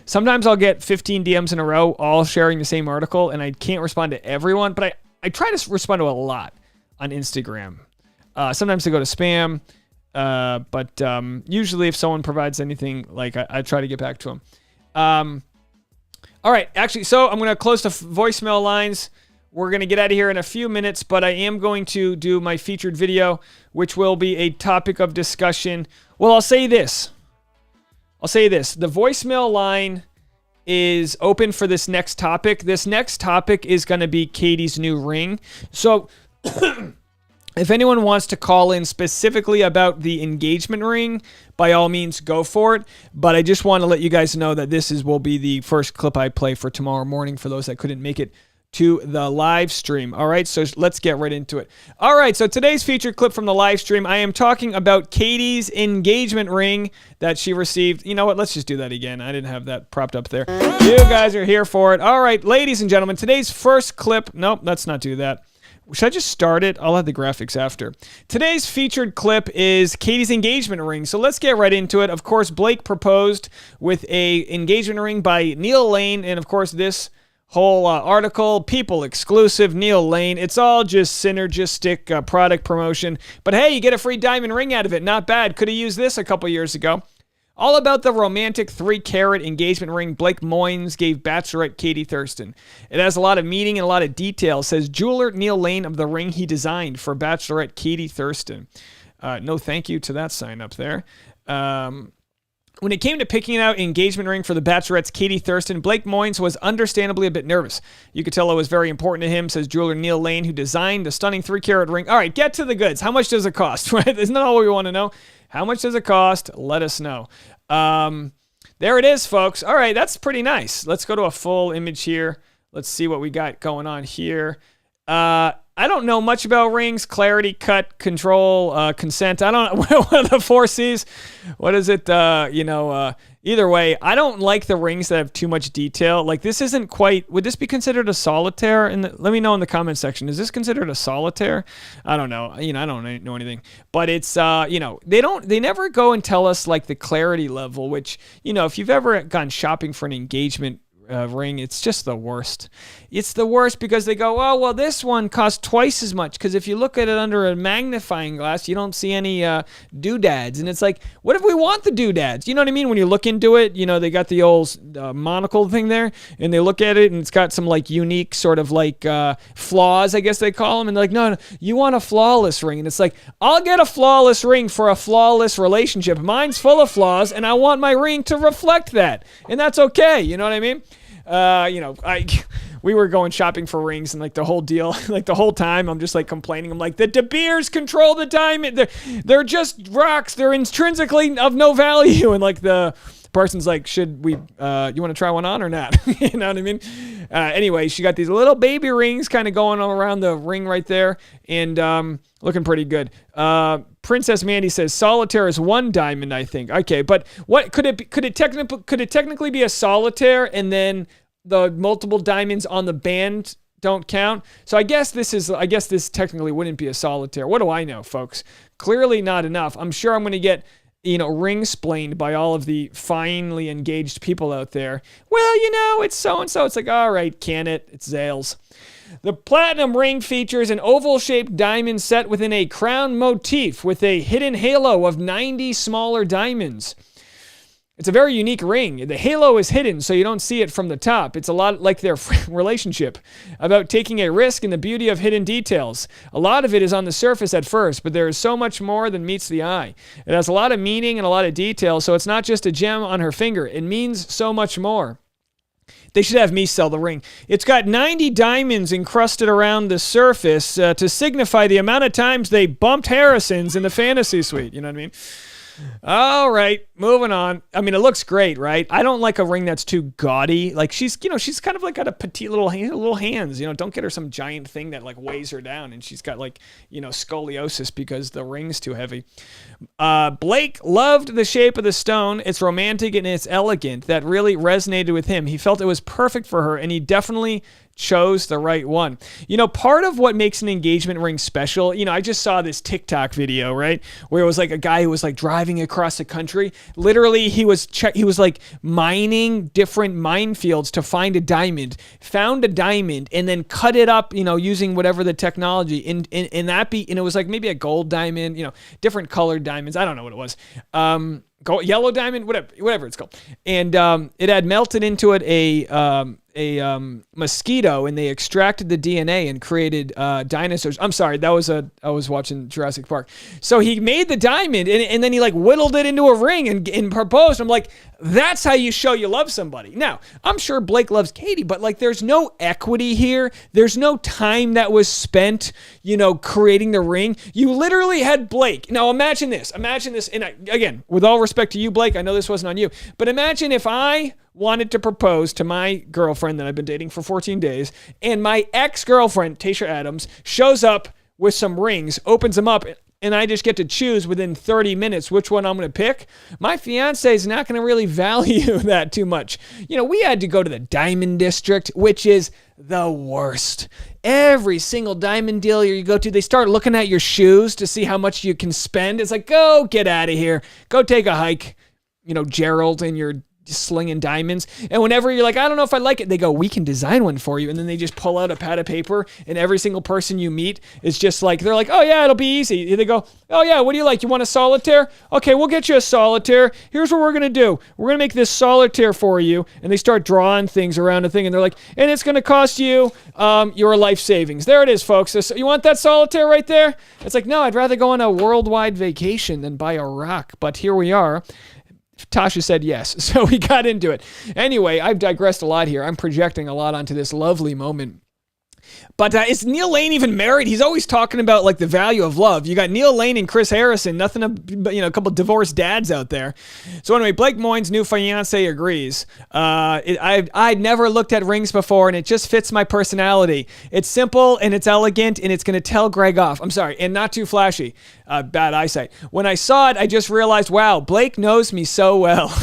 Sometimes I'll get 15 DMs in a row, all sharing the same article, and I can't respond to everyone, but I try to respond to a lot on Instagram. Sometimes they go to spam, but usually if someone provides anything, like I try to get back to them. All right, actually, so I'm going to close the voicemail lines. We're going to get out of here in a few minutes, but I am going to do my featured video, which will be a topic of discussion. Well, I'll say this. I'll say this. The voicemail line is open for this next topic. This next topic is going to be Katie's new ring. So if anyone wants to call in specifically about the engagement ring, by all means, go for it. But I just want to let you guys know that this will be the first clip I play for tomorrow morning for those that couldn't make it to the live stream. All right, so let's get right into it. All right, so today's featured clip from the live stream, I am talking about Katie's engagement ring that she received. You know what? Let's just do that again. I didn't have that propped up there. You guys are here for it. All right, ladies and gentlemen, today's first clip. Nope, let's not do that. Should I just start it? I'll have the graphics after. Today's featured clip is Katie's engagement ring. So let's get right into it. Of course, Blake proposed with a engagement ring by Neil Lane. And of course, this whole article, People exclusive, Neil Lane. It's all just synergistic product promotion. But hey, you get a free diamond ring out of it. Not bad. Could have used this a couple years ago. All about the romantic 3-carat engagement ring Blake Moynes gave Bachelorette Katie Thurston. It has a lot of meaning and a lot of detail, says jeweler Neil Lane of the ring he designed for Bachelorette Katie Thurston. No thank you to that sign up there. When it came to picking out an engagement ring for the Bachelorette's Katie Thurston, Blake Moynes was understandably a bit nervous. You could tell it was very important to him, says jeweler Neil Lane, who designed the stunning 3-carat ring. All right, get to the goods. How much does it cost? Right? Isn't that all we want to know? How much does it cost? Let us know. There it is, folks. All right, that's pretty nice. Let's go to a full image here. Let's see what we got going on here. I don't know much about rings. Clarity, cut, control, consent. I don't know. What are the 4 C's? What is it? Either way, I don't like the rings that have too much detail. Like, this isn't quite... Would this be considered a solitaire? Let me know in the comment section. Is this considered a solitaire? I don't know. I don't know anything. But it's, they never go and tell us, like, the clarity level, which, if you've ever gone shopping for an engagement ring, it's just the worst. It's the worst because they go, oh, well, this one costs twice as much, because if you look at it under a magnifying glass, you don't see any doodads. And it's like, what if we want the doodads? You know what I mean? When you look into it, they got the old monocle thing there, and they look at it, and it's got some like unique sort of like flaws, I guess they call them. And they're like, no, you want a flawless ring. And it's like, I'll get a flawless ring for a flawless relationship. Mine's full of flaws, and I want my ring to reflect that. And that's okay. You know what I mean? We were going shopping for rings, and like the whole deal, like the whole time I'm just like complaining. I'm like, the De Beers control the diamond. They're just rocks. They're intrinsically of no value. And like the person's like, should we, you want to try one on or not? You know what I mean? Anyway, she got these little baby rings kind of going all around the ring right there, and looking pretty good. Princess Mandy says solitaire is 1 diamond, I think. Okay, but what could it be? Could it technically be a solitaire, and then the multiple diamonds on the band don't count? So I guess this technically wouldn't be a solitaire. What do I know, folks? Clearly not enough. I'm sure I'm going to get ring-splained by all of the finely engaged people out there. Well, it's so-and-so. It's like, all right, can it? It's Zales. The platinum ring features an oval-shaped diamond set within a crown motif with a hidden halo of 90 smaller diamonds. It's a very unique ring. The halo is hidden, so you don't see it from the top. It's a lot like their relationship, about taking a risk in the beauty of hidden details. A lot of it is on the surface at first, but there is so much more than meets the eye. It has a lot of meaning and a lot of detail, so it's not just a gem on her finger. It means so much more. They should have me sell the ring. It's got 90 diamonds encrusted around the surface to signify the amount of times they bumped Harrison's in the fantasy suite. You know what I mean? All right, moving on. I mean, it looks great, right? I don't like a ring that's too gaudy. Like she's kind of like got a petite little hands. Don't get her some giant thing that like weighs her down, and she's got like scoliosis because the ring's too heavy. Blake loved the shape of the stone. It's romantic and it's elegant. That really resonated with him. He felt it was perfect for her, and he definitely chose the right one. Part of what makes an engagement ring special, I just saw this TikTok video, right, where it was like a guy who was like driving across the country. Literally, he was like mining different minefields to find a diamond, found a diamond, and then cut it up, using whatever the technology, and it was like maybe a gold diamond, different colored diamonds. I don't know what it was. Yellow diamond, whatever it's called. And it had melted into it a mosquito, and they extracted the DNA and created dinosaurs. I'm sorry, I was watching Jurassic Park. So he made the diamond, and then he like whittled it into a ring and proposed. I'm like, That's how you show you love somebody. Now, I'm sure Blake loves Katie, but like there's no equity here. There's no time that was spent, creating the ring. You literally had Blake. Now, imagine this. And again, with all respect to you, Blake, I know this wasn't on you, but imagine if I wanted to propose to my girlfriend that I've been dating for 14 days, and my ex-girlfriend, Tasha Adams, shows up with some rings, opens them up, and I just get to choose within 30 minutes which one I'm going to pick. My fiance is not going to really value that too much. We had to go to the Diamond District, which is the worst. Every single diamond dealer you go to, they start looking at your shoes to see how much you can spend. It's like, go get out of here. Go take a hike, Gerald, and your slinging diamonds. And whenever you're like, I don't know if I like it, they go, we can design one for you. And then they just pull out a pad of paper, and every single person you meet is just like, they're like, oh yeah, it'll be easy. They go, oh yeah, what do you like? You want a solitaire? Okay, we'll get you a solitaire. Here's what we're going to do. We're going to make this solitaire for you. And they start drawing things around a thing, and they're like, and it's going to cost you your life savings. There it is, folks. You want that solitaire right there? It's like, no, I'd rather go on a worldwide vacation than buy a rock. But here we are. Tasha said yes, so we got into it. Anyway, I've digressed a lot here. I'm projecting a lot onto this lovely moment. But is Neil Lane even married? He's always talking about like the value of love. You got Neil Lane and Chris Harrison, nothing but, a couple divorced dads out there. So anyway, Blake Moyne's new fiance agrees. I'd never looked at rings before, and it just fits my personality. It's simple and it's elegant, and it's going to tell Greg off. I'm sorry, and not too flashy. Bad eyesight. When I saw it, I just realized, wow, Blake knows me so well.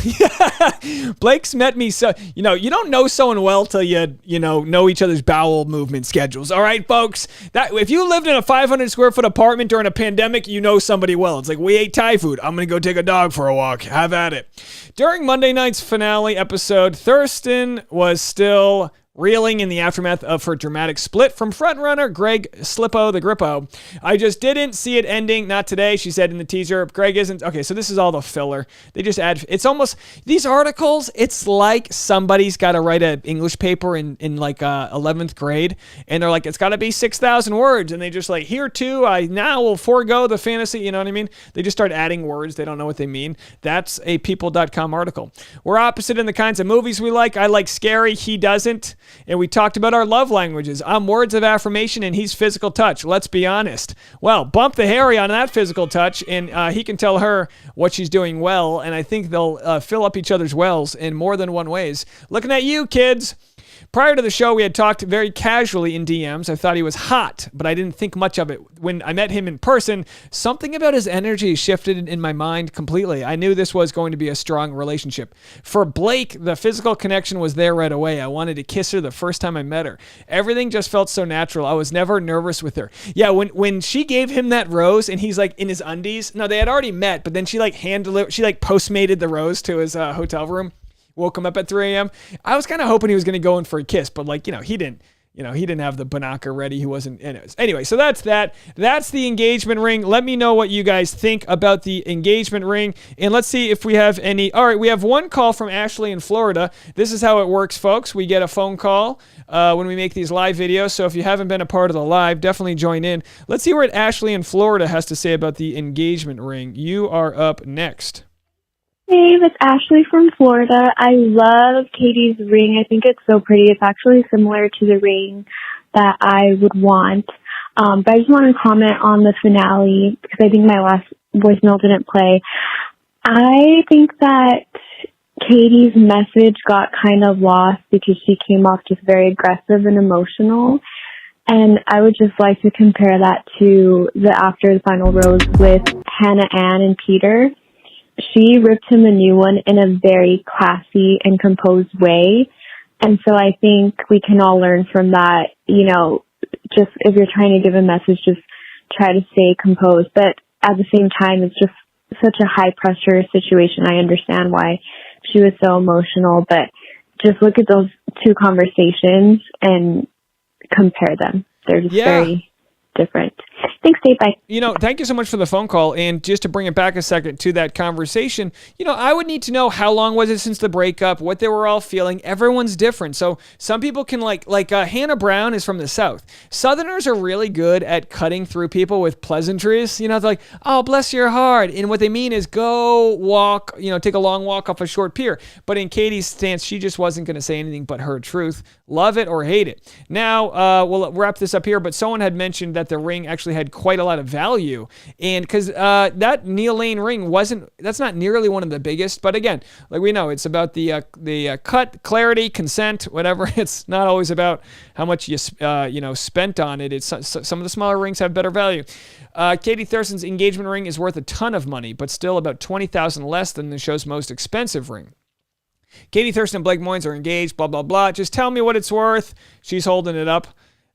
Blake's met me so, you don't know someone well till you know each other's bowel movement schedules. All right, folks, that if you lived in a 500 square foot apartment during a pandemic, you know somebody well. It's like, we ate Thai food. I'm going to go take a dog for a walk. Have at it. During Monday night's finale episode, Thurston was still reeling in the aftermath of her dramatic split from frontrunner Greg Slippo the Grippo. I just didn't see it ending. Not today, she said in the teaser. Greg isn't. Okay, so this is all the filler. They just add, it's almost, these articles, it's like somebody's got to write an English paper in like 11th grade, and they're like, it's got to be 6,000 words, and they just like, here too, I now will forego the fantasy, you know what I mean? They just start adding words. They don't know what they mean. That's a people.com article. We're opposite in the kinds of movies we like. I like scary. He doesn't. And we talked about our love languages. I'm words of affirmation, and he's physical touch. Let's be honest. Well, bump the Harry on that physical touch, and he can tell her what she's doing well, and I think they'll fill up each other's wells in more than one ways. Looking at you, kids. Prior to the show, we had talked very casually in DMs. I thought he was hot, but I didn't think much of it. When I met him in person, something about his energy shifted in my mind completely. I knew this was going to be a strong relationship. For Blake, the physical connection was there right away. I wanted to kiss her the first time I met her. Everything just felt so natural. I was never nervous with her. Yeah, when she gave him that rose and he's like in his undies. No, they had already met, but then she like postmated the rose to his hotel room. Woke him up at 3 a.m. I was kind of hoping he was going to go in for a kiss, but he didn't have the banaka ready. He wasn't. Anyway, so that's that. That's the engagement ring. Let me know what you guys think about the engagement ring, and let's see if we have any. All right, we have one call from Ashley in Florida. This is how it works, folks. We get a phone call when we make these live videos, so if you haven't been a part of the live, definitely join in. Let's see what Ashley in Florida has to say about the engagement ring. You are up next. Dave, it's Ashley from Florida. I love Katie's ring. I think it's so pretty. It's actually similar to the ring that I would want. But I just want to comment on the finale because I think my last voicemail didn't play. I think that Katie's message got kind of lost because she came off just very aggressive and emotional. And I would just like to compare that to the after the final rose with Hannah Ann and Peter. She ripped him a new one in a very classy and composed way. And so I think we can all learn from that, just if you're trying to give a message, just try to stay composed. But at the same time, it's just such a high pressure situation. I understand why she was so emotional, but just look at those two conversations and compare them. They're just very different. Thanks, Dave. Bye. You know, thank you so much for the phone call. And just to bring it back a second to that conversation, you know, I would need to know how long was it since the breakup, what they were all feeling. Everyone's different. So some people can like Hannah Brown is from the South. Southerners are really good at cutting through people with pleasantries. You know, they're like, oh, bless your heart. And what they mean is go walk, you know, take a long walk off a short pier. But in Katie's stance, she just wasn't going to say anything but her truth. Love it or hate it. Now, we'll wrap this up here, but someone had mentioned that the ring actually had quite a lot of value. And because that Neal Lane ring that's not nearly one of the biggest, but again, like we know, it's about the cut, clarity, consent, whatever. It's not always about how much you spent on it. It's some of the smaller rings have better value. Katie Thurston's engagement ring is worth a ton of money, but still about $20,000 less than the show's most expensive ring. Katie Thurston and Blake Moynes are engaged, blah, blah, blah. Just tell me what it's worth. She's holding it up.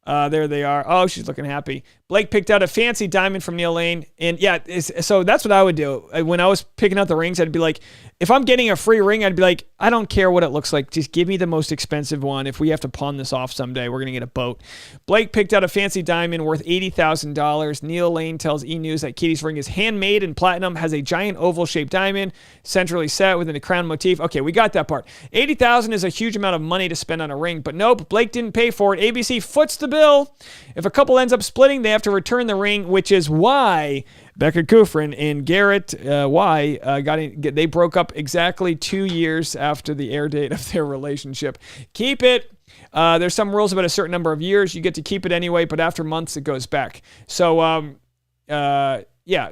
There they are. Oh, she's looking happy. Blake picked out a fancy diamond from Neal Lane. And yeah, so that's what I would do. When I was picking out the rings, I'd be like, if I'm getting a free ring, I'd be like, I don't care what it looks like. Just give me the most expensive one. If we have to pawn this off someday, we're going to get a boat. Blake picked out a fancy diamond worth $80,000. Neal Lane tells E! News that Katie's ring is handmade in platinum, has a giant oval-shaped diamond, centrally set within a crown motif. Okay, we got that part. $80,000 is a huge amount of money to spend on a ring, but nope, Blake didn't pay for it. ABC foots the bill. If a couple ends up splitting, they have to return the ring, which is why Becca Kufrin and Garrett they broke up exactly 2 years after the air date of their relationship. Keep it. There's some rules about a certain number of years. You get to keep it anyway, but after months, it goes back. So,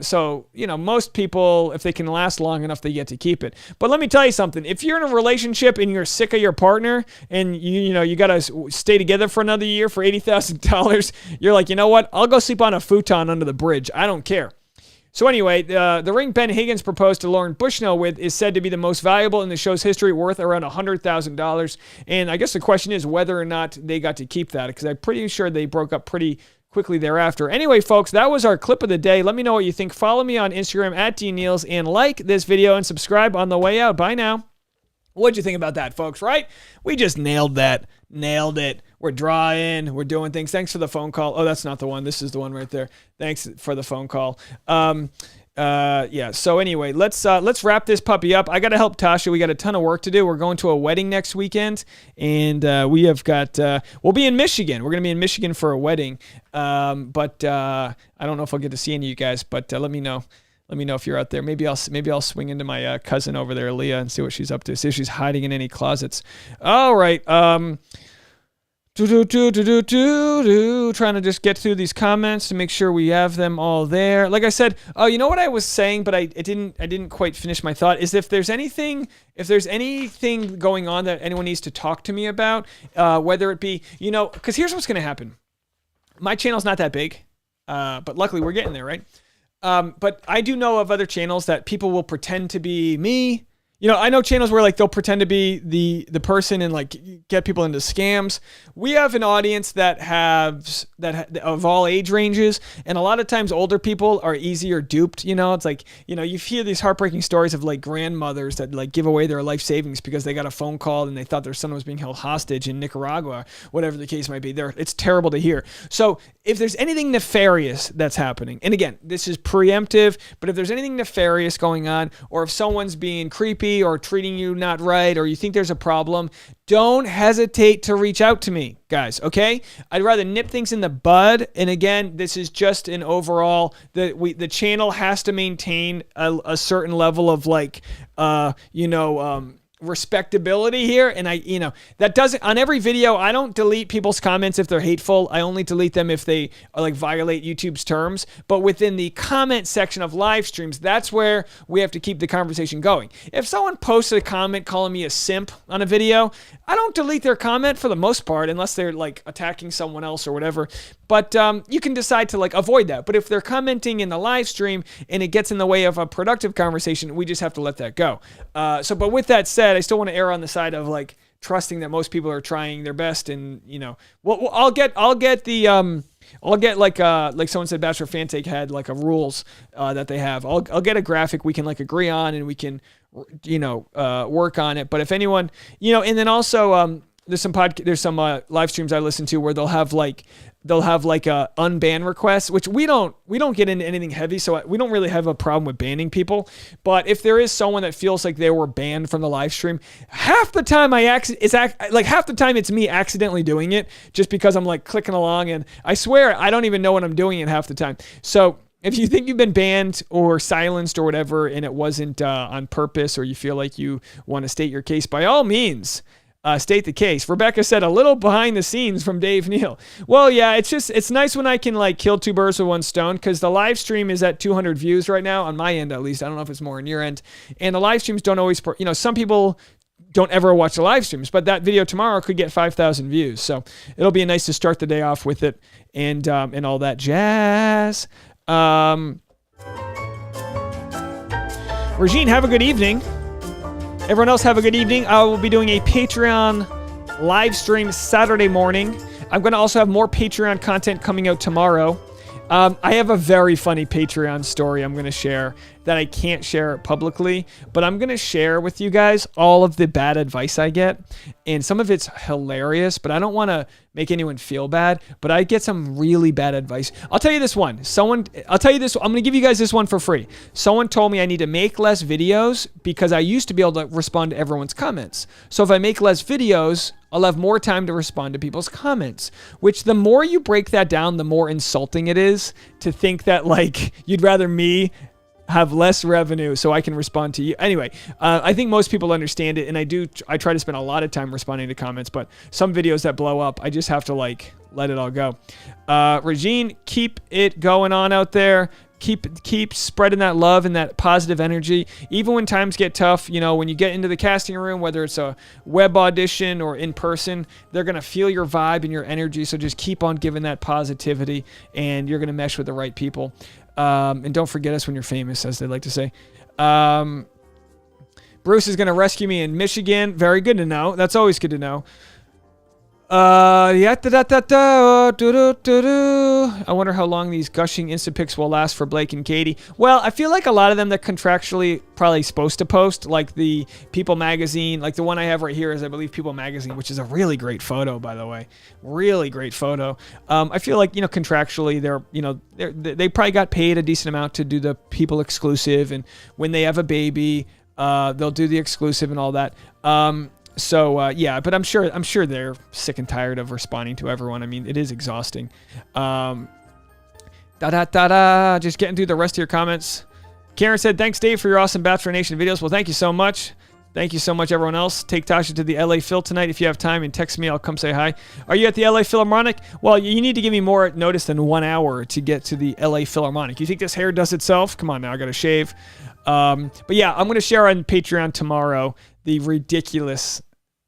so, you know, most people, if they can last long enough, they get to keep it. But let me tell you something. If you're in a relationship and you're sick of your partner and you got to stay together for another year for $80,000, you're like, you know what? I'll go sleep on a futon under the bridge. I don't care. So anyway, the ring Ben Higgins proposed to Lauren Bushnell with is said to be the most valuable in the show's history, worth around $100,000. And I guess the question is whether or not they got to keep that, because I'm pretty sure they broke up pretty quickly thereafter. Anyway, folks, that was our clip of the day. Let me know what you think. Follow me on Instagram at DNeals and like this video and subscribe on the way out. Bye now. What'd you think about that, folks, right? We just nailed that. Nailed it. We're drawing. We're doing things. Thanks for the phone call. Oh, that's not the one. This is the one right there. Thanks for the phone call. So anyway, let's wrap this puppy up. I got to help Tasha. We got a ton of work to do. We're going to a wedding next weekend, and we have got, we'll be in Michigan. We're going to be in Michigan for a wedding. But I don't know if I'll get to see any of you guys, but let me know. Let me know if you're out there. Maybe I'll swing into my cousin over there, Leah, and see what she's up to. See if she's hiding in any closets. All right. Trying to just get through these comments to make sure we have them all there. Like I said, you know what I was saying, but I didn't quite finish my thought, is if there's anything going on that anyone needs to talk to me about, whether it be, because here's what's going to happen. My channel's not that big, but luckily we're getting there, right? But I do know of other channels that people will pretend to be me. I know channels where they'll pretend to be the person and get people into scams. We have an audience that of all age ranges, and a lot of times older people are easier duped. It's you hear these heartbreaking stories of grandmothers that give away their life savings because they got a phone call and they thought their son was being held hostage in Nicaragua, whatever the case might be. It's terrible to hear. So if there's anything nefarious that's happening, and again, this is preemptive, but if there's anything nefarious going on, or if someone's being creepy or treating you not right, or you think there's a problem, don't hesitate to reach out to me, guys, okay? I'd rather nip things in the bud. And again, this is just an overall, the channel has to maintain a certain level of respectability here. And that doesn't, on every video, I don't delete people's comments if they're hateful. I only delete them if they violate YouTube's terms. But within the comment section of live streams, that's where we have to keep the conversation going. If someone posts a comment calling me a simp on a video, I don't delete their comment for the most part, unless they're attacking someone else or whatever. But you can decide to avoid that. But if they're commenting in the live stream and it gets in the way of a productive conversation, we just have to let that go. But with that said, I still want to err on the side of trusting that most people are trying their best, and I'll get someone said Bachelor Fan Take had a rules that they have. I'll get a graphic we can agree on, and we can work on it. But if anyone and then also there's some live streams I listen to where they'll have like a unban request, which we don't get into anything heavy, so we don't really have a problem with banning people. But if there is someone that feels like they were banned from the live stream, half the time it's me accidentally doing it just because I'm like clicking along, and I swear I don't even know what I'm doing it half the time. So if you think you've been banned or silenced or whatever, and it wasn't on purpose, or you feel like you want to state your case, by all means, state the case. Rebecca said, a little behind the scenes from Dave Neal. Well, yeah, it's nice when I can like kill two birds with one stone, because the live stream is at 200 views right now on my end, at least. I don't know if it's more on your end. And the live streams don't always, some people don't ever watch the live streams, but that video tomorrow could get 5,000 views. So it'll be nice to start the day off with it and all that jazz. Regine, have a good evening. Everyone else have a good evening. I will be doing a Patreon live stream Saturday morning. I'm going to also have more Patreon content coming out tomorrow. I have a very funny Patreon story I'm going to share that I can't share publicly, but I'm going to share with you guys all of the bad advice I get. And some of it's hilarious, but I don't want to make anyone feel bad, but I get some really bad advice. I'll tell you this one. I'm going to give you guys this one for free. Someone told me I need to make less videos because I used to be able to respond to everyone's comments. So if I make less videos, I'll have more time to respond to people's comments, which the more you break that down, the more insulting it is to think that like you'd rather me have less revenue so I can respond to you. Anyway, I think most people understand it, and I try to spend a lot of time responding to comments, but some videos that blow up, I just have to like let it all go. Regine, keep it going on out there. Keep spreading that love and that positive energy. Even when times get tough, when you get into the casting room, whether it's a web audition or in person, they're going to feel your vibe and your energy. So just keep on giving that positivity, and you're going to mesh with the right people. And don't forget us when you're famous, as they like to say. Bruce is going to rescue me in Michigan. Very good to know. That's always good to know. I wonder how long these gushing instant pics will last for Blake and Katie. Well, I feel like a lot of them that contractually probably supposed to post, like the People magazine, like the one I have right here is, I believe, People magazine, which is a really great photo, by the way. Really great photo. I feel like, contractually they probably got paid a decent amount to do the People exclusive, and when they have a baby, they'll do the exclusive and all that. Yeah, but I'm sure they're sick and tired of responding to everyone. I mean, it is exhausting. Just getting through the rest of your comments. Karen said, thanks, Dave, for your awesome Bachelor Nation videos. Well, thank you so much. Thank you so much, everyone else. Take Tasha to the LA Phil tonight if you have time, and text me. I'll come say hi. Are you at the LA Philharmonic? Well, you need to give me more notice than 1 hour to get to the LA Philharmonic. You think this hair does itself? Come on now, I got to shave. But yeah, I'm going to share on Patreon tomorrow the ridiculous...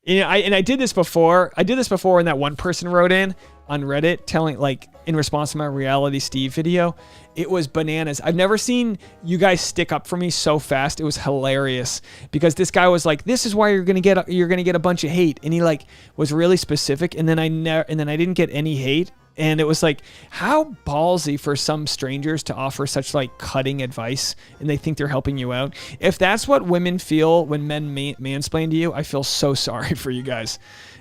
I did this before. I did this before, and that one person wrote in on Reddit telling, like, in response to my Reality Steve video. It was bananas. I've never seen you guys stick up for me so fast. It was hilarious because this guy was like, "This is why you're gonna get a bunch of hate," and he like was really specific. And then I didn't get any hate. And it was like, how ballsy for some strangers to offer such like cutting advice, and they think they're helping you out. If that's what women feel when men mansplain to you, I feel so sorry for you guys.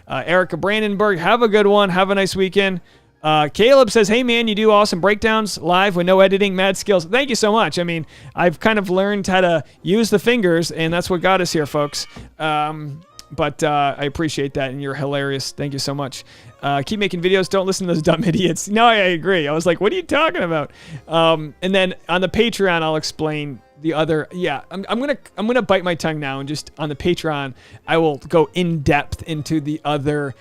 Erica Brandenburg, have a good one. Have a nice weekend. Caleb says, hey man, you do awesome breakdowns live with no editing, mad skills. Thank you so much. I mean, I've kind of learned how to use the fingers, and that's what got us here, folks. But I appreciate that, and you're hilarious. Thank you so much. Keep making videos. Don't listen to those dumb idiots. No, I agree. I was like, what are you talking about? And then on the Patreon, I'll explain the other. Yeah, I'm gonna bite my tongue now, and just on the Patreon, I will go in depth into the other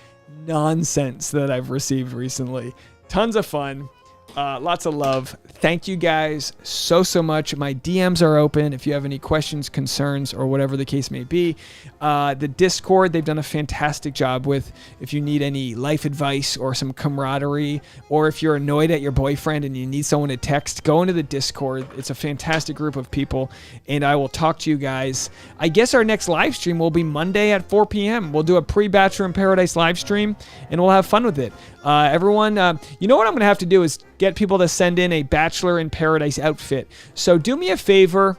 nonsense that I've received recently. Tons of fun. Lots of love. Thank you guys so much. My DMs are open if you have any questions, concerns, or whatever the case may be. The Discord, they've done a fantastic job with. If you need any life advice or some camaraderie, or if you're annoyed at your boyfriend and you need someone to text, go into the Discord. It's a fantastic group of people, and I will talk to you guys. I guess our next live stream will be Monday at 4 p.m. We'll do a pre-Bachelor in Paradise live stream, and we'll have fun with it. Everyone, you know what I'm going to have to do is get people to send in a Bachelor in Paradise outfit. So do me a favor.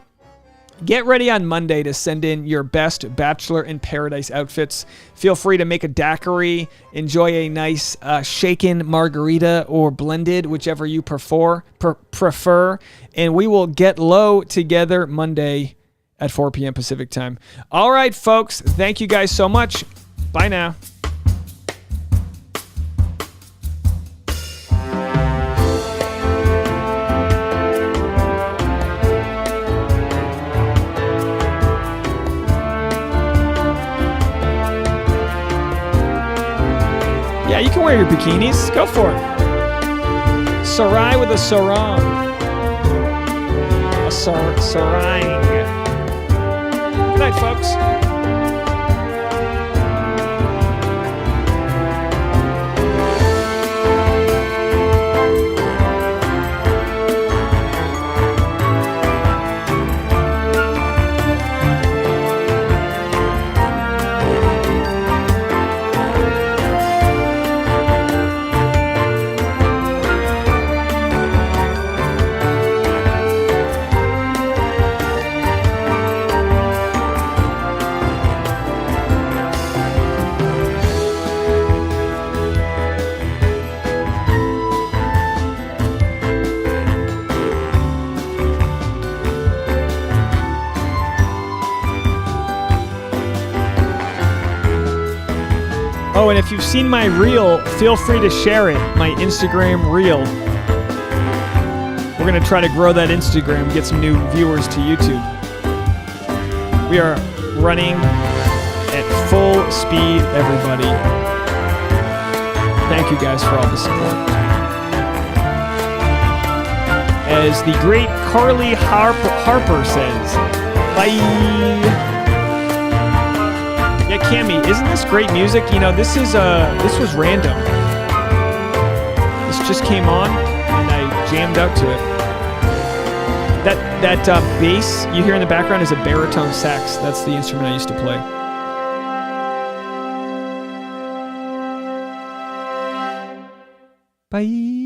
Get ready on Monday to send in your best Bachelor in Paradise outfits. Feel free to make a daiquiri, enjoy a nice shaken margarita or blended, whichever you prefer, and we will get low together Monday at 4 p.m. Pacific time. All right, folks, thank you guys so much. Bye now. Yeah, you can wear your bikinis. Go for it. Sarai with a sarong. A sarang. Good night, folks. Oh, and if you've seen my reel, feel free to share it, my Instagram reel. We're going to try to grow that Instagram, get some new viewers to YouTube. We are running at full speed, everybody. Thank you guys for all the support. As the great Carly Harper says, bye. Yeah, Cammy, isn't this great music? You know, this was random. This just came on, and I jammed out to it. That bass you hear in the background is a baritone sax. That's the instrument I used to play. Bye.